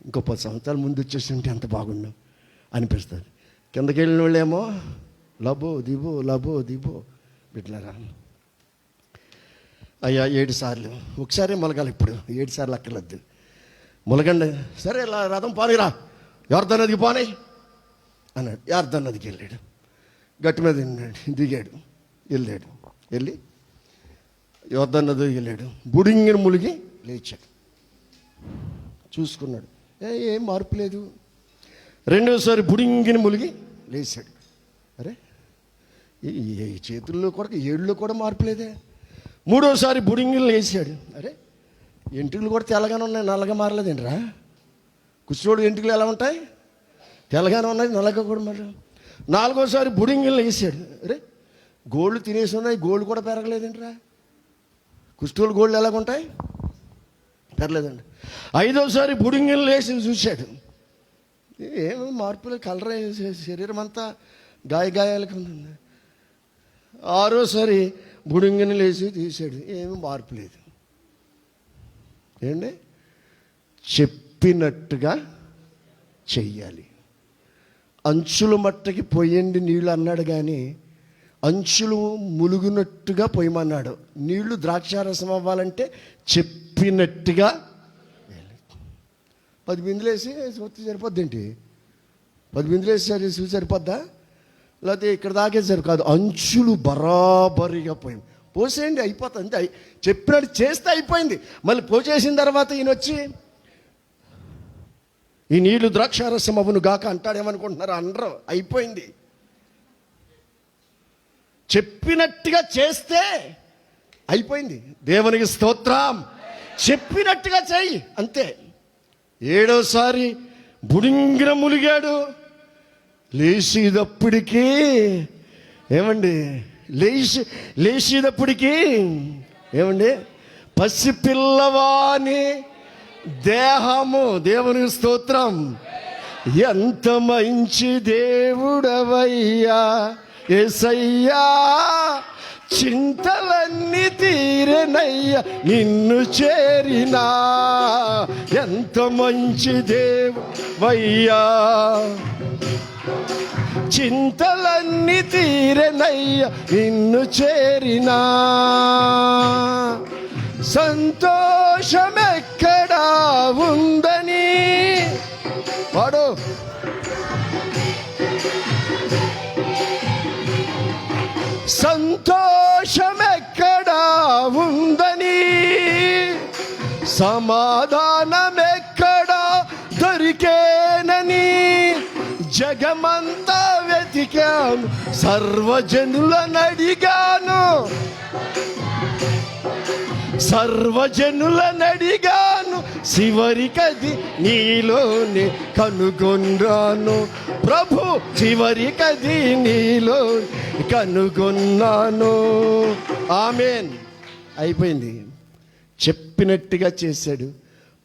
ఇంకో 10 సంవత్సరాల ముందు వచ్చేసి ఉంటే ఎంత బాగున్నాం అనిపిస్తుంది. కిందకి వెళ్ళిన వాళ్ళేమో లబో దిబో. బిడ్లారా, అయ్యా 7 సార్లు ఒకసారి మొలగాలి, ఇప్పుడు 7 సార్లు అక్కర్లేదు. మొలగండి, సరే ఇలా రథం పానిరా, యోర్దాను నదికి పోనీ అన్నాడు. యోర్దాను నదికి వెళ్ళాడు, గట్టి మీద దిగాడు, వెళ్ళి యోర్దాను నదికి వెళ్ళాడు. బుడింగిని ములిగి లేచాడు, చూసుకున్నాడు, ఏం మార్పు లేదు. రెండోసారి బుడింగిని ములిగి లేచాడు. అరే ఈ చేతుల్లో కూడా ఏళ్ళలో కూడా మార్పు లేదే. మూడోసారి బుడింగిని లేచాడు. అరే ఎంట్రుకలు కూడా తెల్లగానే ఉన్నాయి, నల్లగా మారలేదేంట్రా? కుష్ఠరోగి ఎంట్రుకలు ఎలా ఉంటాయి? తెల్లగానే ఉన్నాయి, నల్లగా కూడా మరి. నాలుగోసారి బుడింగిని లేచాడు. అరే గోళ్ళు తినేసి ఉన్నాయి, గోళ్ళు కూడా పెరగలేదేంట్రా? కుష్ఠరోగి గోళ్ళు ఎలాగుంటాయి? పెరలేదండి. ఐదోసారి బుడింగిని లేచి చూశాడు, ఏమో మార్పులు, కలర్ శరీరం అంతా గాయాలకు ఉంది. ఆరోసారి బుడింగిని లేచి తీసాడు, ఏమీ మార్పు లేదు. ఏంటి? చెప్పినట్టుగా చెయ్యాలి. అంచుల మట్టకి పోయండి నీళ్ళు అన్నాడు కానీ అంచులు ములుగునట్టుగా పోయమన్నాడు. నీళ్లు ద్రాక్షారసం అవ్వాలంటే చెప్పినట్టుగా 10 బిందులు వేసి చూస్తే సరిపోద్ది ఏంటి? 10 బిందులు వేసి సరిపోద్దా? లేకపోతే ఇక్కడ దాకే సరికాదు, అంచులు బరాబరిగా పోయింది. పోసేయండి, అయిపోతుంది. చెప్పినట్టు చేస్తే అయిపోయింది. మళ్ళీ పోసేసిన తర్వాత ఈయన వచ్చి ఈ నీళ్లు ద్రాక్షారసం అవును గాక అంటాడేమనుకుంటున్నారు? అనరు, అయిపోయింది. చెప్పినట్టుగా చేస్తే అయిపోయింది. దేవునికి స్తోత్రం. చెప్పినట్టుగా చెయ్యి, అంతే. 7వసారి బుడింగిన ములిగాడు. లేచేటప్పటికీ ఏమండి, లేచేటప్పటికీ ఏమండి, పసిపిల్లవాని దేహము. దేవునికి స్తోత్రం. ఎంత మంచి దేవుడవయ్యా యేసయ్యా, చింతలన్నీ తీరెనయ్యా నిన్ను చేరినా. ఎంత మంచి దేవుడవయ్యా, చింతలన్నీ తీరెనయ్యా నిన్ను చేరినా. సంతోషమెక్కడా ఉందని వాడు సంతోషమెక్కడా ఉందని, సమాధానమెక్కడా దొరికేనని జగమంతా వెతికాను, సర్వజనులను అడిగాను, సర్వజనులను అడిగాను, చివరికది నీలోనే కనుగొన్నాను. ప్రభు, చివరికది నీలో కనుగొన్నాను. ఆమేన్. అయిపోయింది. చెప్పినట్టుగా చేశాడు.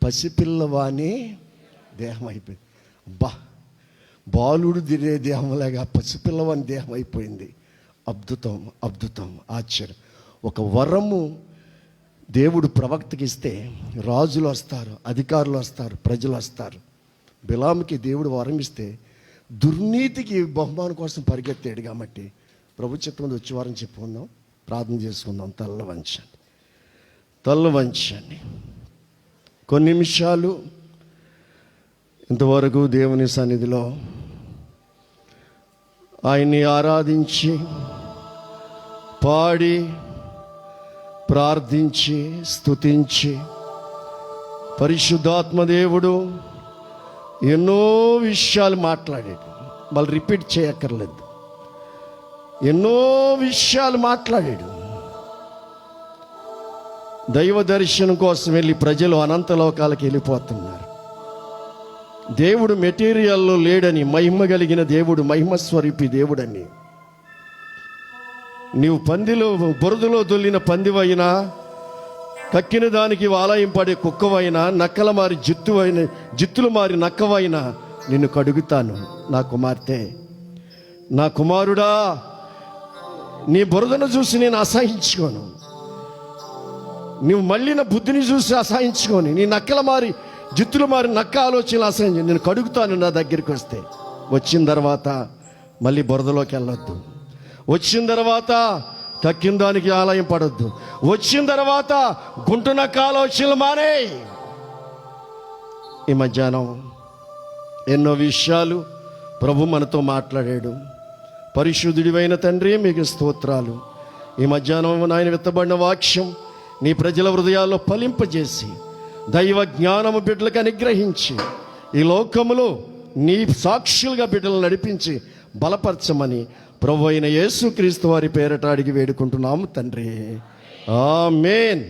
పసిపిల్లవాని దేహం అయిపోయింది. అబ్బా, బాలుడు తినే దేహంలాగా పసిపిల్లవాని దేహం అయిపోయింది. అద్భుతం, అద్భుతం, ఆశ్చర్యం. ఒక వరము దేవుడు ప్రవక్తకి ఇస్తే రాజులు వస్తారు, అధికారులు వస్తారు, ప్రజలు వస్తారు. బిలాముకి దేవుడు వరం ఇస్తే దుర్నీతికి బహుమానం కోసం పరిగెత్తాడు. కాబట్టి ప్రభు చిత్తం వచ్చే వారం చెప్పుకుందాం, ప్రార్థన చేసుకుందాం. తల్ల వంచండి, తల్ల వంచండి. కొన్ని నిమిషాలు ఇంతవరకు దేవుని సన్నిధిలో ఆయన్ని ఆరాధించి, పాడి, ప్రార్థించి, స్తుతించి, పరిశుద్ధాత్మ దేవుడు ఎన్నో విషయాలు మాట్లాడాడు. మళ్ళీ రిపీట్ చేయక్కర్లేదు. ఎన్నో విషయాలు మాట్లాడాడు. దైవ దర్శనం కోసం వెళ్ళి ప్రజలు అనంత లోకాలకు వెళ్ళిపోతున్నారు. దేవుడు మెటీరియల్లో లేడని, మహిమ కలిగిన దేవుడు, మహిమ స్వరూపి దేవుడని. నీవు పందిలో బురదలో దొల్లిన పందివైనా, కక్కిన దానికి ఆలయం పడే కుక్కవైనా, నక్కల మారి జిత్తులు మారి నక్కవైనా నిన్ను కడుగుతాను. నా కుమార్తె, నా కుమారుడా, నీ బురదను చూసి నేను అసహించుకోను. నువ్వు మళ్ళిన బుద్ధిని చూసి అసహించుకొని, నీ నక్కల మారి జిత్తులు మారి నక్క ఆలోచనలు అసహించు. నేను కడుగుతాను నా దగ్గరికి వస్తే. వచ్చిన తర్వాత మళ్ళీ బురదలోకి వెళ్ళొద్దు. వచ్చిన తర్వాత కక్కిన దానికి ఆలయం పడొద్దు. వచ్చిన తర్వాత గుంటునక్క ఆలోచనలు మానే. ఈ మధ్యాహ్నం ఎన్నో విషయాలు ప్రభు మనతో మాట్లాడాడు. పరిశుద్ధుడివైన తండ్రి, మీకు స్తోత్రాలు. ఈ మధ్యాహ్నం నాయన విత్తబడిన వాక్యం నీ ప్రజల హృదయాల్లో ఫలింపజేసి, దైవ జ్ఞానము బిడ్డలకు అనుగ్రహించి, ఈ లోకములో నీ సాక్షులుగా బిడ్డలను నడిపించి బలపరచమని ప్రభు అయిన యేసుక్రీస్తు వారి పేరట అడిగి వేడుకుంటున్నాము తండ్రి. ఆమేన్.